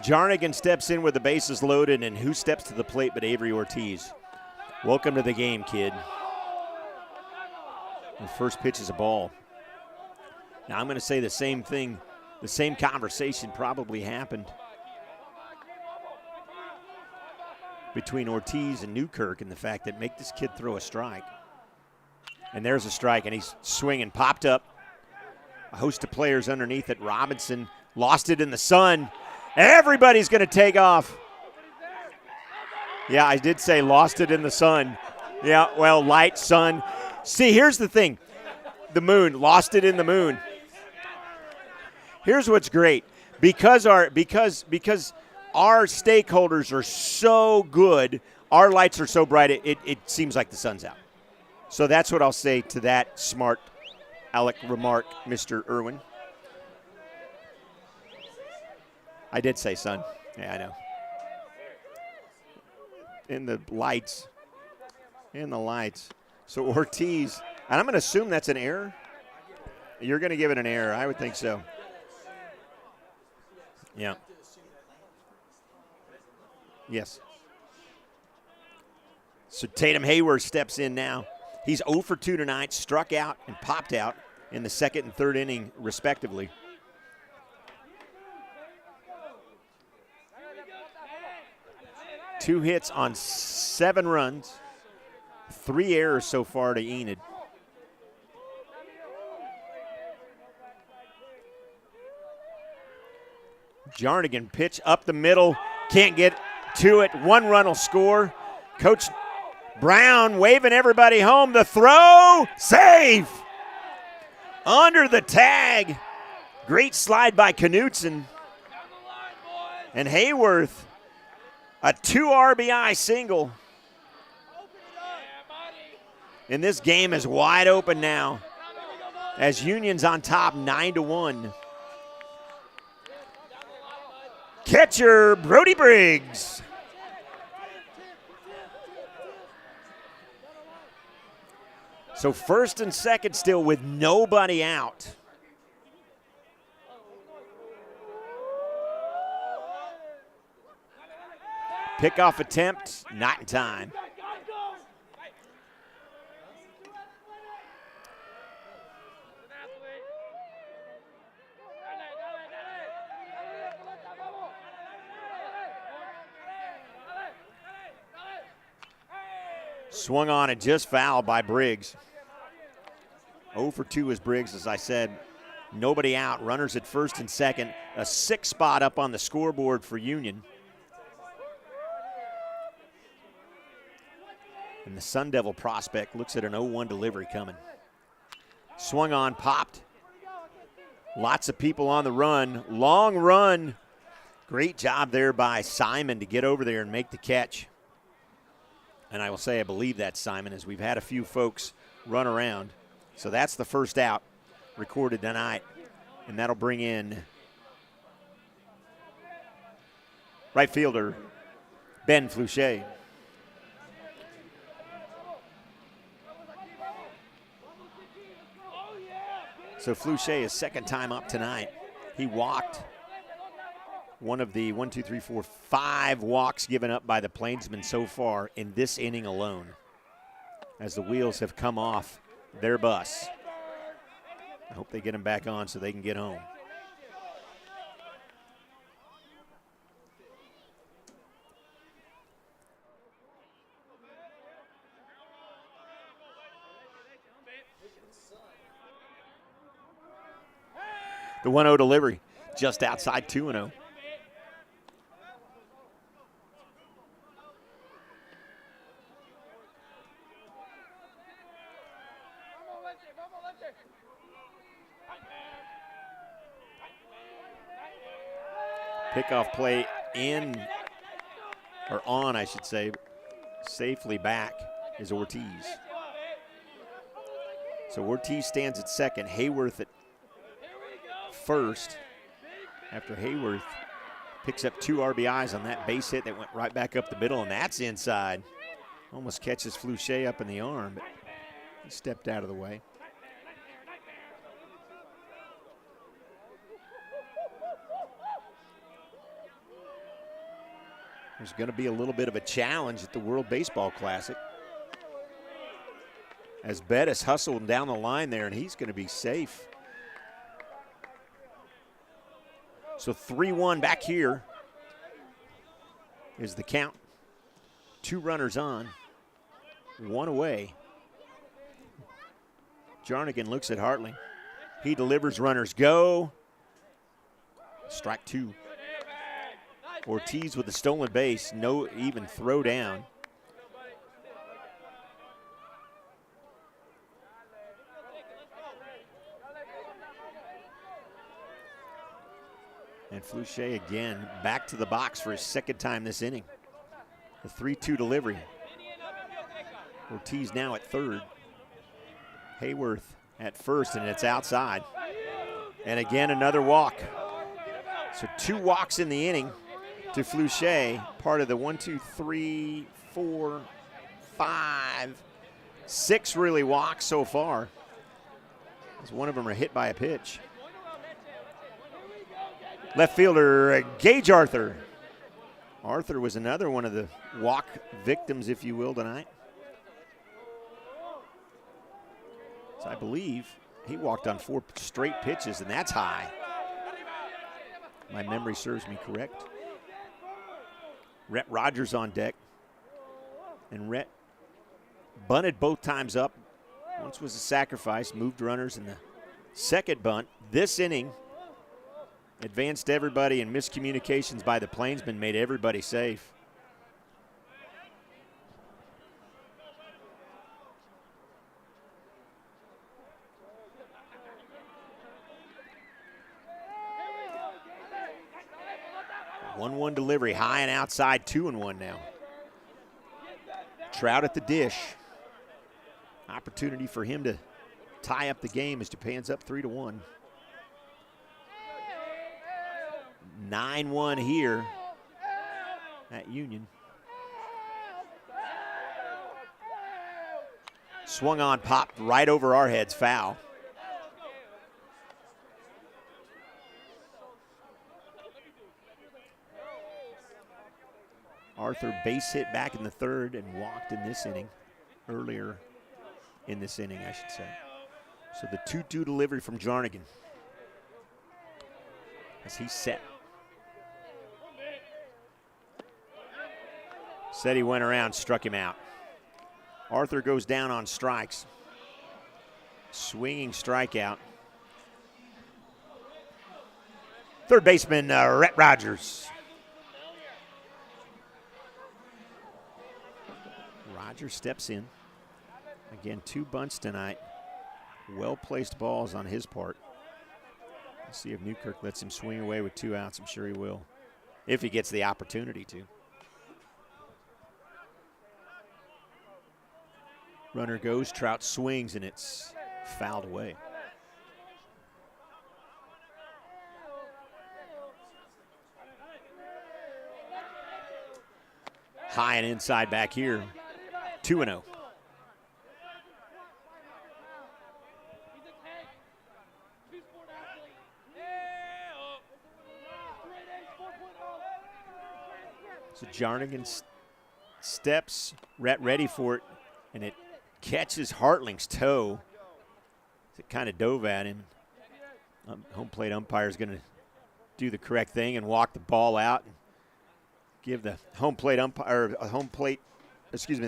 A: Jarnigan steps in with the bases loaded, and who steps to the plate but Avery Ortiz? Welcome to the game, kid. The first pitch is a ball. Now I'm going to say the same thing. The same conversation probably happened between Ortiz and Newkirk, and the fact that make this kid throw a strike. And there's a strike, and he's swinging, popped up. A host of players underneath it. Robinson lost it in the sun. Everybody's going to take off. Yeah, I did say lost it in the sun. Yeah, well, light, sun. See, here's the thing. The moon, lost it in the moon. Here's what's great. Because our stakeholders are so good, our lights are so bright, it seems like the sun's out. So that's what I'll say to that smart aleck remark, Mr. Irwin. I did say sun. Yeah, I know. In the lights. And the lights. So Ortiz, and I'm going to assume that's an error. You're going to give it an error. I would think so. Yeah. Yes. So Tatum Hayward steps in now. He's 0 for 2 tonight, struck out and popped out in the second and third inning, respectively. Two hits on 7 runs, 3 errors so far to Enid. Jarnigan pitch up the middle, can't get to it. 1 run will score. Coach Brown waving everybody home. The throw, safe. Under the tag. Great slide by Knutson. And Hayworth, a 2 RBI single. And this game is wide open now as Union's on top 9-1. Catcher Brody Briggs. So first and second still with nobody out. Pickoff attempt, not in time. Swung on and just fouled by Briggs. 0 for 2 is Briggs, as I said. Nobody out. Runners at first and second. A 6 spot up on the scoreboard for Union. And the Sun Devil prospect looks at an 0-1 delivery coming. Swung on, popped. Lots of people on the run. Long run. Great job there by Simon to get over there and make the catch. And I will say I believe that's Simon, as we've had a few folks run around. So that's the first out recorded tonight. And that'll bring in right fielder Ben Flouché. So Flouché is second time up tonight. He walked one of the 5 walks given up by the Plainsmen so far in this inning alone, as the wheels have come off their bus. I hope they get them back on so they can get home. The 1-0 delivery just outside 2-0. Pickoff play in, or on, I should say, safely back is Ortiz. So Ortiz stands at second, Hayworth at first, after Hayworth picks up 2 RBIs on that base hit that went right back up the middle, and that's inside. Almost catches Flouché up in the arm, but he stepped out of the way. There's going to be a little bit of a challenge at the World Baseball Classic, as Bettis hustled down the line there, and he's going to be safe. So 3-1 back here is the count. 2 runners on, 1 away. Jarnigan looks at Hartling. He delivers, runners go. Strike 2. Ortiz with a stolen base, no even throw down. And Flouché again back to the box for his second time this inning. The 3-2 delivery. Ortiz now at third. Hayworth at first, and it's outside. And again, another walk. So 2 walks in the inning to Flouché, part of the 5 5, 6 really walks so far. As one of them are hit by a pitch. Left fielder, Gage Arthur. Arthur was another one of the walk victims, if you will, tonight. So I believe he walked on 4 straight pitches, and that's high. My memory serves me correct. Rhett Rogers on deck. And Rhett bunted both times up. Once was a sacrifice, moved runners in the second bunt. This inning advanced everybody, and miscommunications by the Plainsmen made everybody safe. One delivery, high and outside, 2-1 now. Trout at the dish. Opportunity for him to tie up the game as Japan's up 3-1. 9-1 here at Union. Swung on, popped right over our heads, foul. Arthur base hit back in the third and walked in this inning, earlier in this inning, I should say. So the 2-2 delivery from Jarnigan as he set. Said he went around, struck him out. Arthur goes down on strikes. Swinging strikeout. Third baseman, Rhett Rogers. Rogers steps in. Again, 2 bunts tonight. Well-placed balls on his part. Let's see if Newkirk lets him swing away with 2 outs. I'm sure he will, if he gets the opportunity to. Runner goes, Trout swings, and it's fouled away. High and inside back here, 2-0. So Jarnigan steps, Rhett ready for it, and it catches Hartling's toe. It kind of dove at him. Home plate umpire is going to do the correct thing and walk the ball out and give the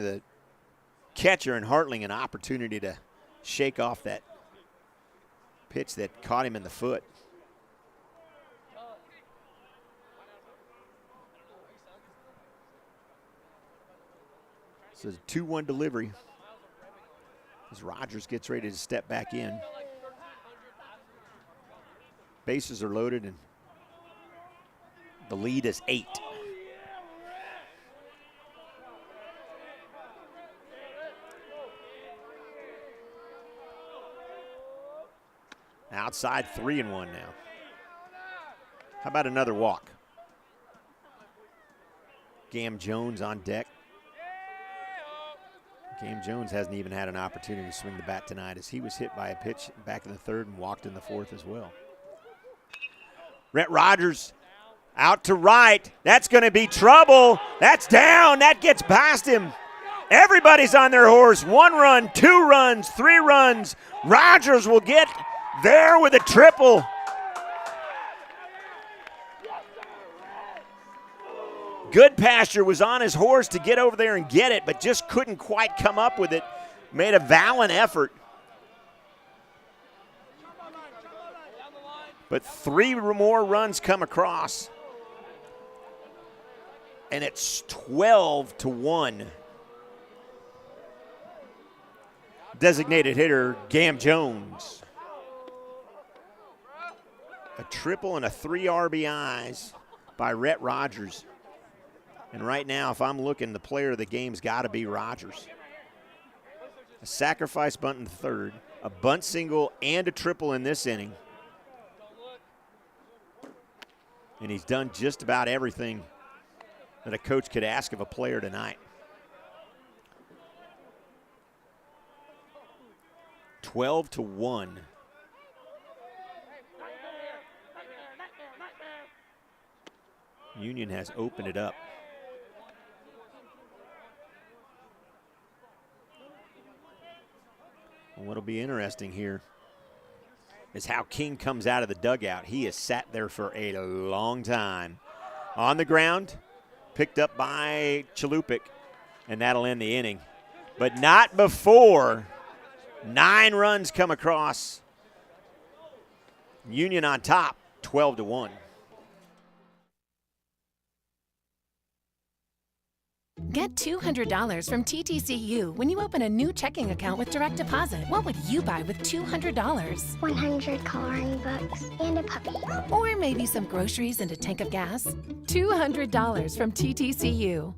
A: the catcher and Hartling an opportunity to shake off that pitch that caught him in the foot. So it's a 2-1 delivery as Rogers gets ready to step back in. Bases are loaded and the lead is 8. Outside 3-1 now. How about another walk? Gam Jones on deck. Gam Jones hasn't even had an opportunity to swing the bat tonight as he was hit by a pitch back in the third and walked in the fourth as well. Rhett Rogers out to right. That's going to be trouble. That's down. That gets past him. Everybody's on their horse. 1 run, 2 runs, 3 runs. Rogers will get there with a triple. Goodpasture was on his horse to get over there and get it, but just couldn't quite come up with it. Made a valiant effort. But 3 more runs come across. And it's 12-1. Designated hitter, Gam Jones. A triple and a 3 RBIs by Rhett Rogers. And right now, if I'm looking, the player of the game's got to be Rogers. A sacrifice bunt in the third, a bunt single, and a triple in this inning. And he's done just about everything that a coach could ask of a player tonight. 12-1. Union has opened it up. And what'll be interesting here is how King comes out of the dugout. He has sat there for a long time. On the ground, picked up by Chalupic, and that'll end the inning. But not before 9 runs come across. Union on top, 12-1.
O: Get $200 from TTCU when you open a new checking account with direct deposit. What would you buy with $200?
P: 100 coloring books and a puppy.
O: Or maybe some groceries and a tank of gas? $200 from TTCU.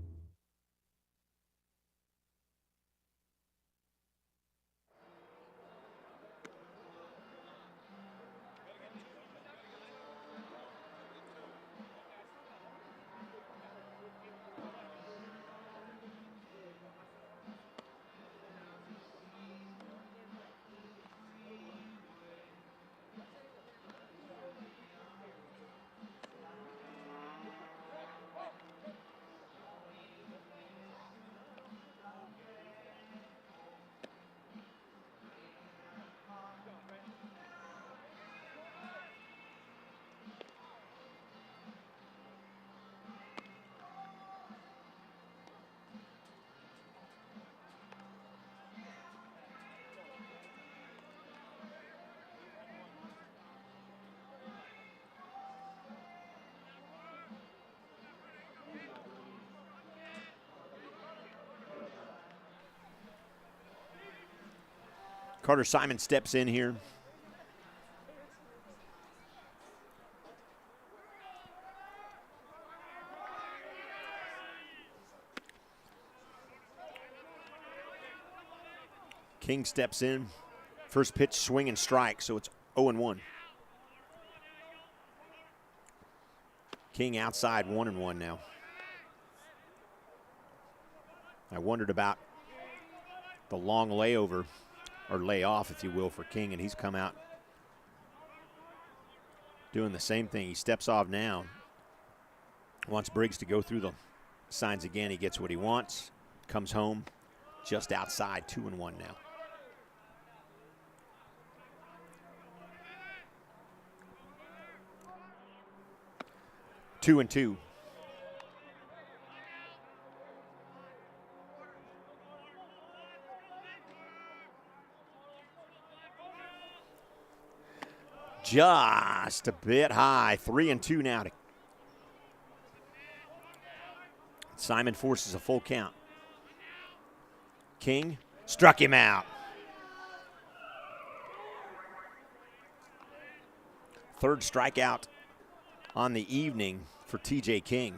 A: Carter Simon steps in here. King steps in. First pitch, swing and strike, so it's 0-1. King outside 1-1 now. I wondered about the long layover, or layoff, if you will, for King, and he's come out doing the same thing. He steps off now. Wants Briggs to go through the signs again. He gets what he wants. Comes home just outside, 2-1 now. Two and two. Just a bit high. 3-2 now. Simon forces a full count. King struck him out. Third strikeout on the evening for TJ King.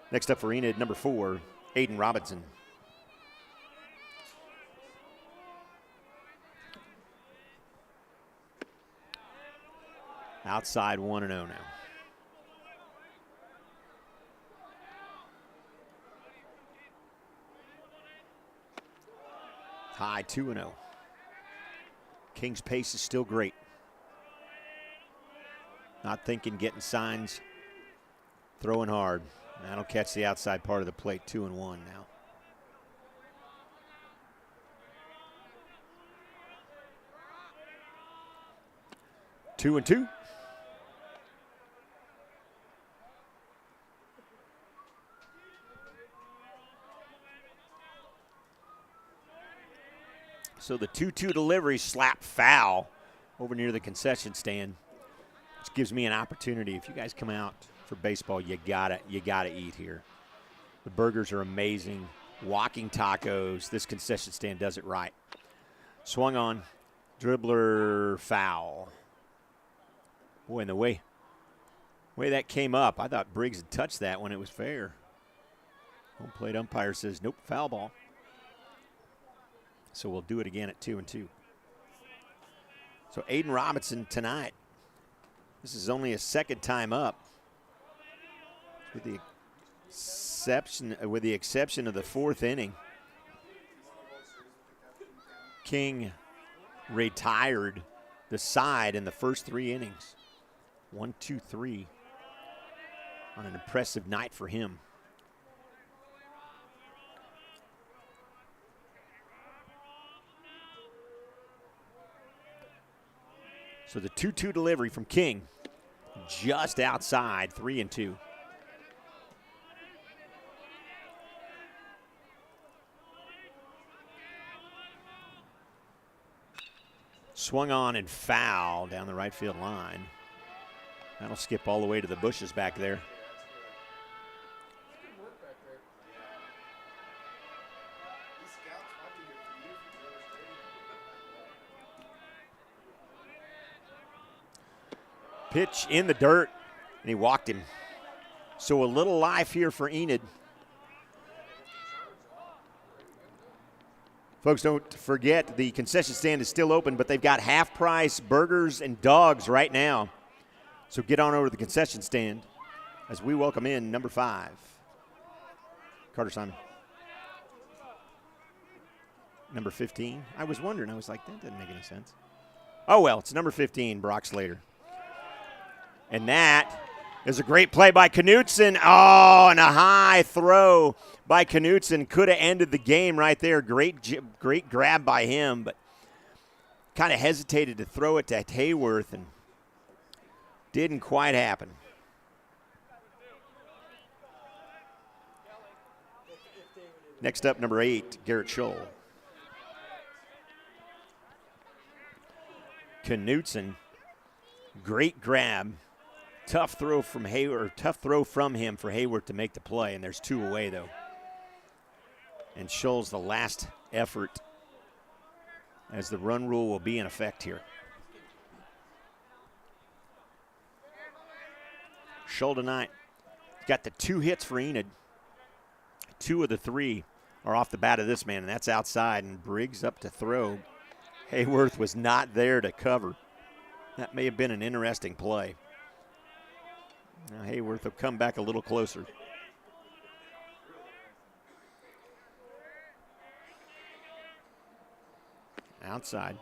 A: Next up for Enid, number 4, Aiden Robinson. Outside 1-0 now. High 2-0. King's pace is still great. Not thinking, getting signs, throwing hard. That'll catch the outside part of the plate, 2-1 now. Two and two. So the 2-2 delivery slap foul over near the concession stand, which gives me an opportunity. If you guys come out for baseball, you gotta eat here. The burgers are amazing. Walking tacos. This concession stand does it right. Swung on, dribbler foul. Boy, and the way that came up, I thought Briggs had touched that when it was fair. Home plate umpire says nope, foul ball. So we'll do it again at 2-2. So Aiden Robinson tonight, this is only his second time up, with the exception of the 4th inning. King retired the side in the first 3 innings. 1, 2, 3 on an impressive night for him. So the 2-2 delivery from King, just outside, 3-2. Swung on and foul down the right field line. That'll skip all the way to the bushes back there. Pitch in the dirt, and he walked him. So a little life here for Enid. Folks, don't forget the concession stand is still open, but they've got half-price burgers and dogs right now. So get on over to the concession stand as we welcome in number 5, Carter Simon. Number 15. I was wondering. I was like, that doesn't make any sense. Oh, well, it's number 15, Brock Slater. And that is a great play by Knutson. Oh, and a high throw by Knutson. Could have ended the game right there. Great grab by him, but kind of hesitated to throw it to Hayworth and didn't quite happen. Next up, number 8, Garrett Scholl. Knutson, great grab. Tough throw from Hayward, tough throw from him for Hayward to make the play, and there's 2 away though. And Scholl's the last effort as the run rule will be in effect here. Scholl tonight got the 2 hits for Enid. 2 of the 3 are off the bat of this man, and that's outside, and Briggs up to throw. Hayworth was not there to cover. That may have been an interesting play. Now Hayworth will come back a little closer. Outside.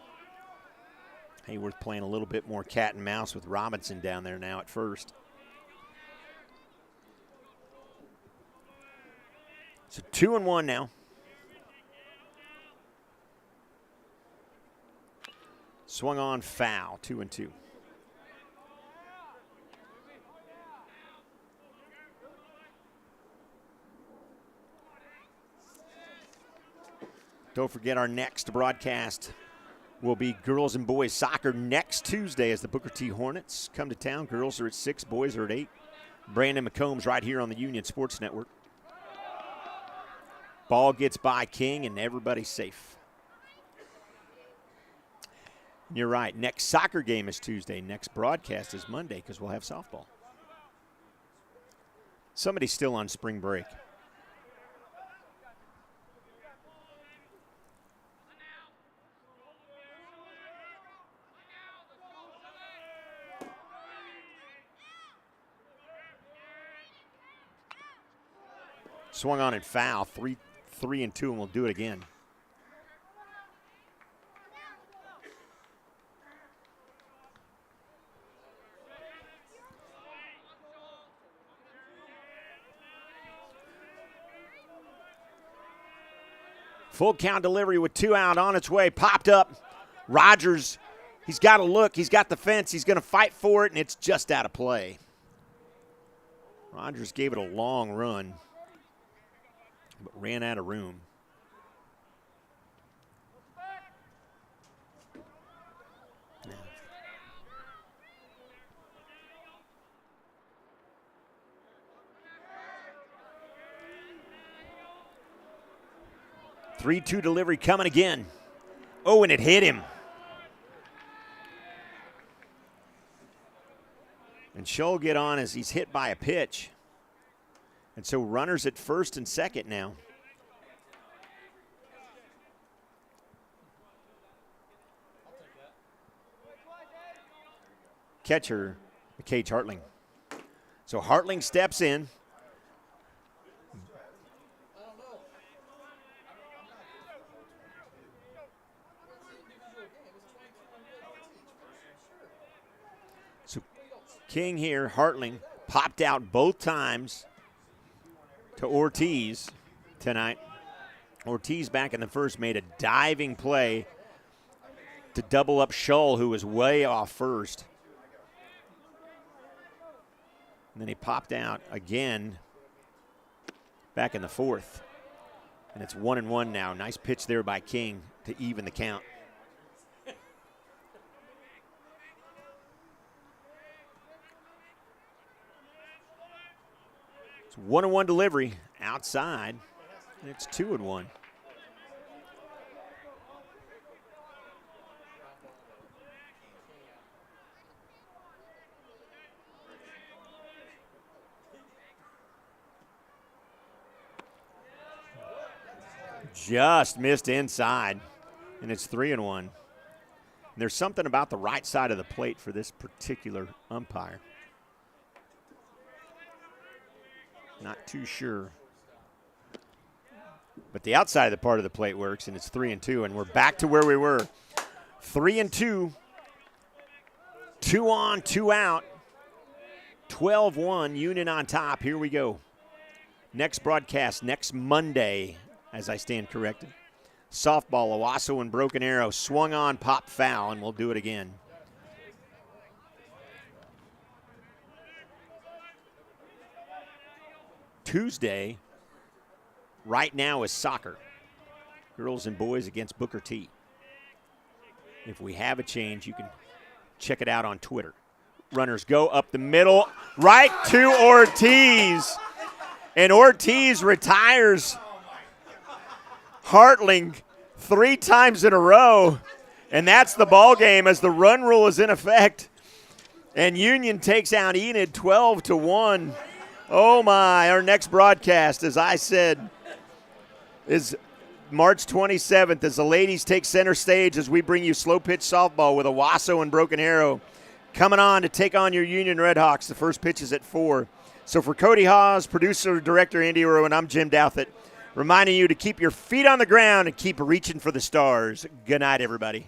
A: Hayworth playing a little bit more cat and mouse with Robinson down there now at first. So 2-1 now. Swung on foul, 2-2. Don't forget our next broadcast will be girls and boys soccer next Tuesday as the Booker T Hornets come to town. Girls are at 6, boys are at 8. Brandon McCombs right here on the Union Sports Network. Ball gets by King and everybody's safe. You're right. Next soccer game is Tuesday. Next broadcast is Monday because we'll have softball. Somebody's still on spring break. Swung on and foul, 3-2, and we'll do it again. Full count delivery with 2 out on its way. Popped up. Rogers, he's got to look. He's got the fence. He's going to fight for it, and it's just out of play. Rogers gave it a long run, but ran out of room. Yeah. 3-2 delivery coming again. Oh, and it hit him. And Scholl get on as he's hit by a pitch. And so runners at first and second now. Catcher, Cage Hartling. So Hartling steps in. King here, Hartling popped out both times to Ortiz tonight. Ortiz back in the first made a diving play to double up Shull, who was way off first. And then he popped out again back in the fourth. And it's 1-1 now. Nice pitch there by King to even the count. It's 1-1 delivery outside, and it's 2-1. Just missed inside, and it's 3-1. And there's something about the right side of the plate for this particular umpire. Not too sure. But the outside of the part of the plate works, and it's 3-2, and we're back to where we were. 3-2, 2 on, 2 out, 12-1, Union on top. Here we go. Next broadcast next Monday, as I stand corrected. Softball, Owasso and Broken Arrow, swung on, pop foul, and we'll do it again. Tuesday, right now, is soccer. Girls and boys against Booker T. If we have a change, you can check it out on Twitter. Runners go up the middle, right to Ortiz. And Ortiz retires Hartling 3 times in a row. And that's the ball game as the run rule is in effect. And Union takes out Enid 12-1. Oh, my. Our next broadcast, as I said, is March 27th as the ladies take center stage as we bring you slow pitch softball with Owasso and Broken Arrow coming on to take on your Union Redhawks. The first pitch is at 4. So for Cody Hawes, producer, director Andy Irwin, I'm Jim Douthit, reminding you to keep your feet on the ground and keep reaching for the stars. Good night, everybody.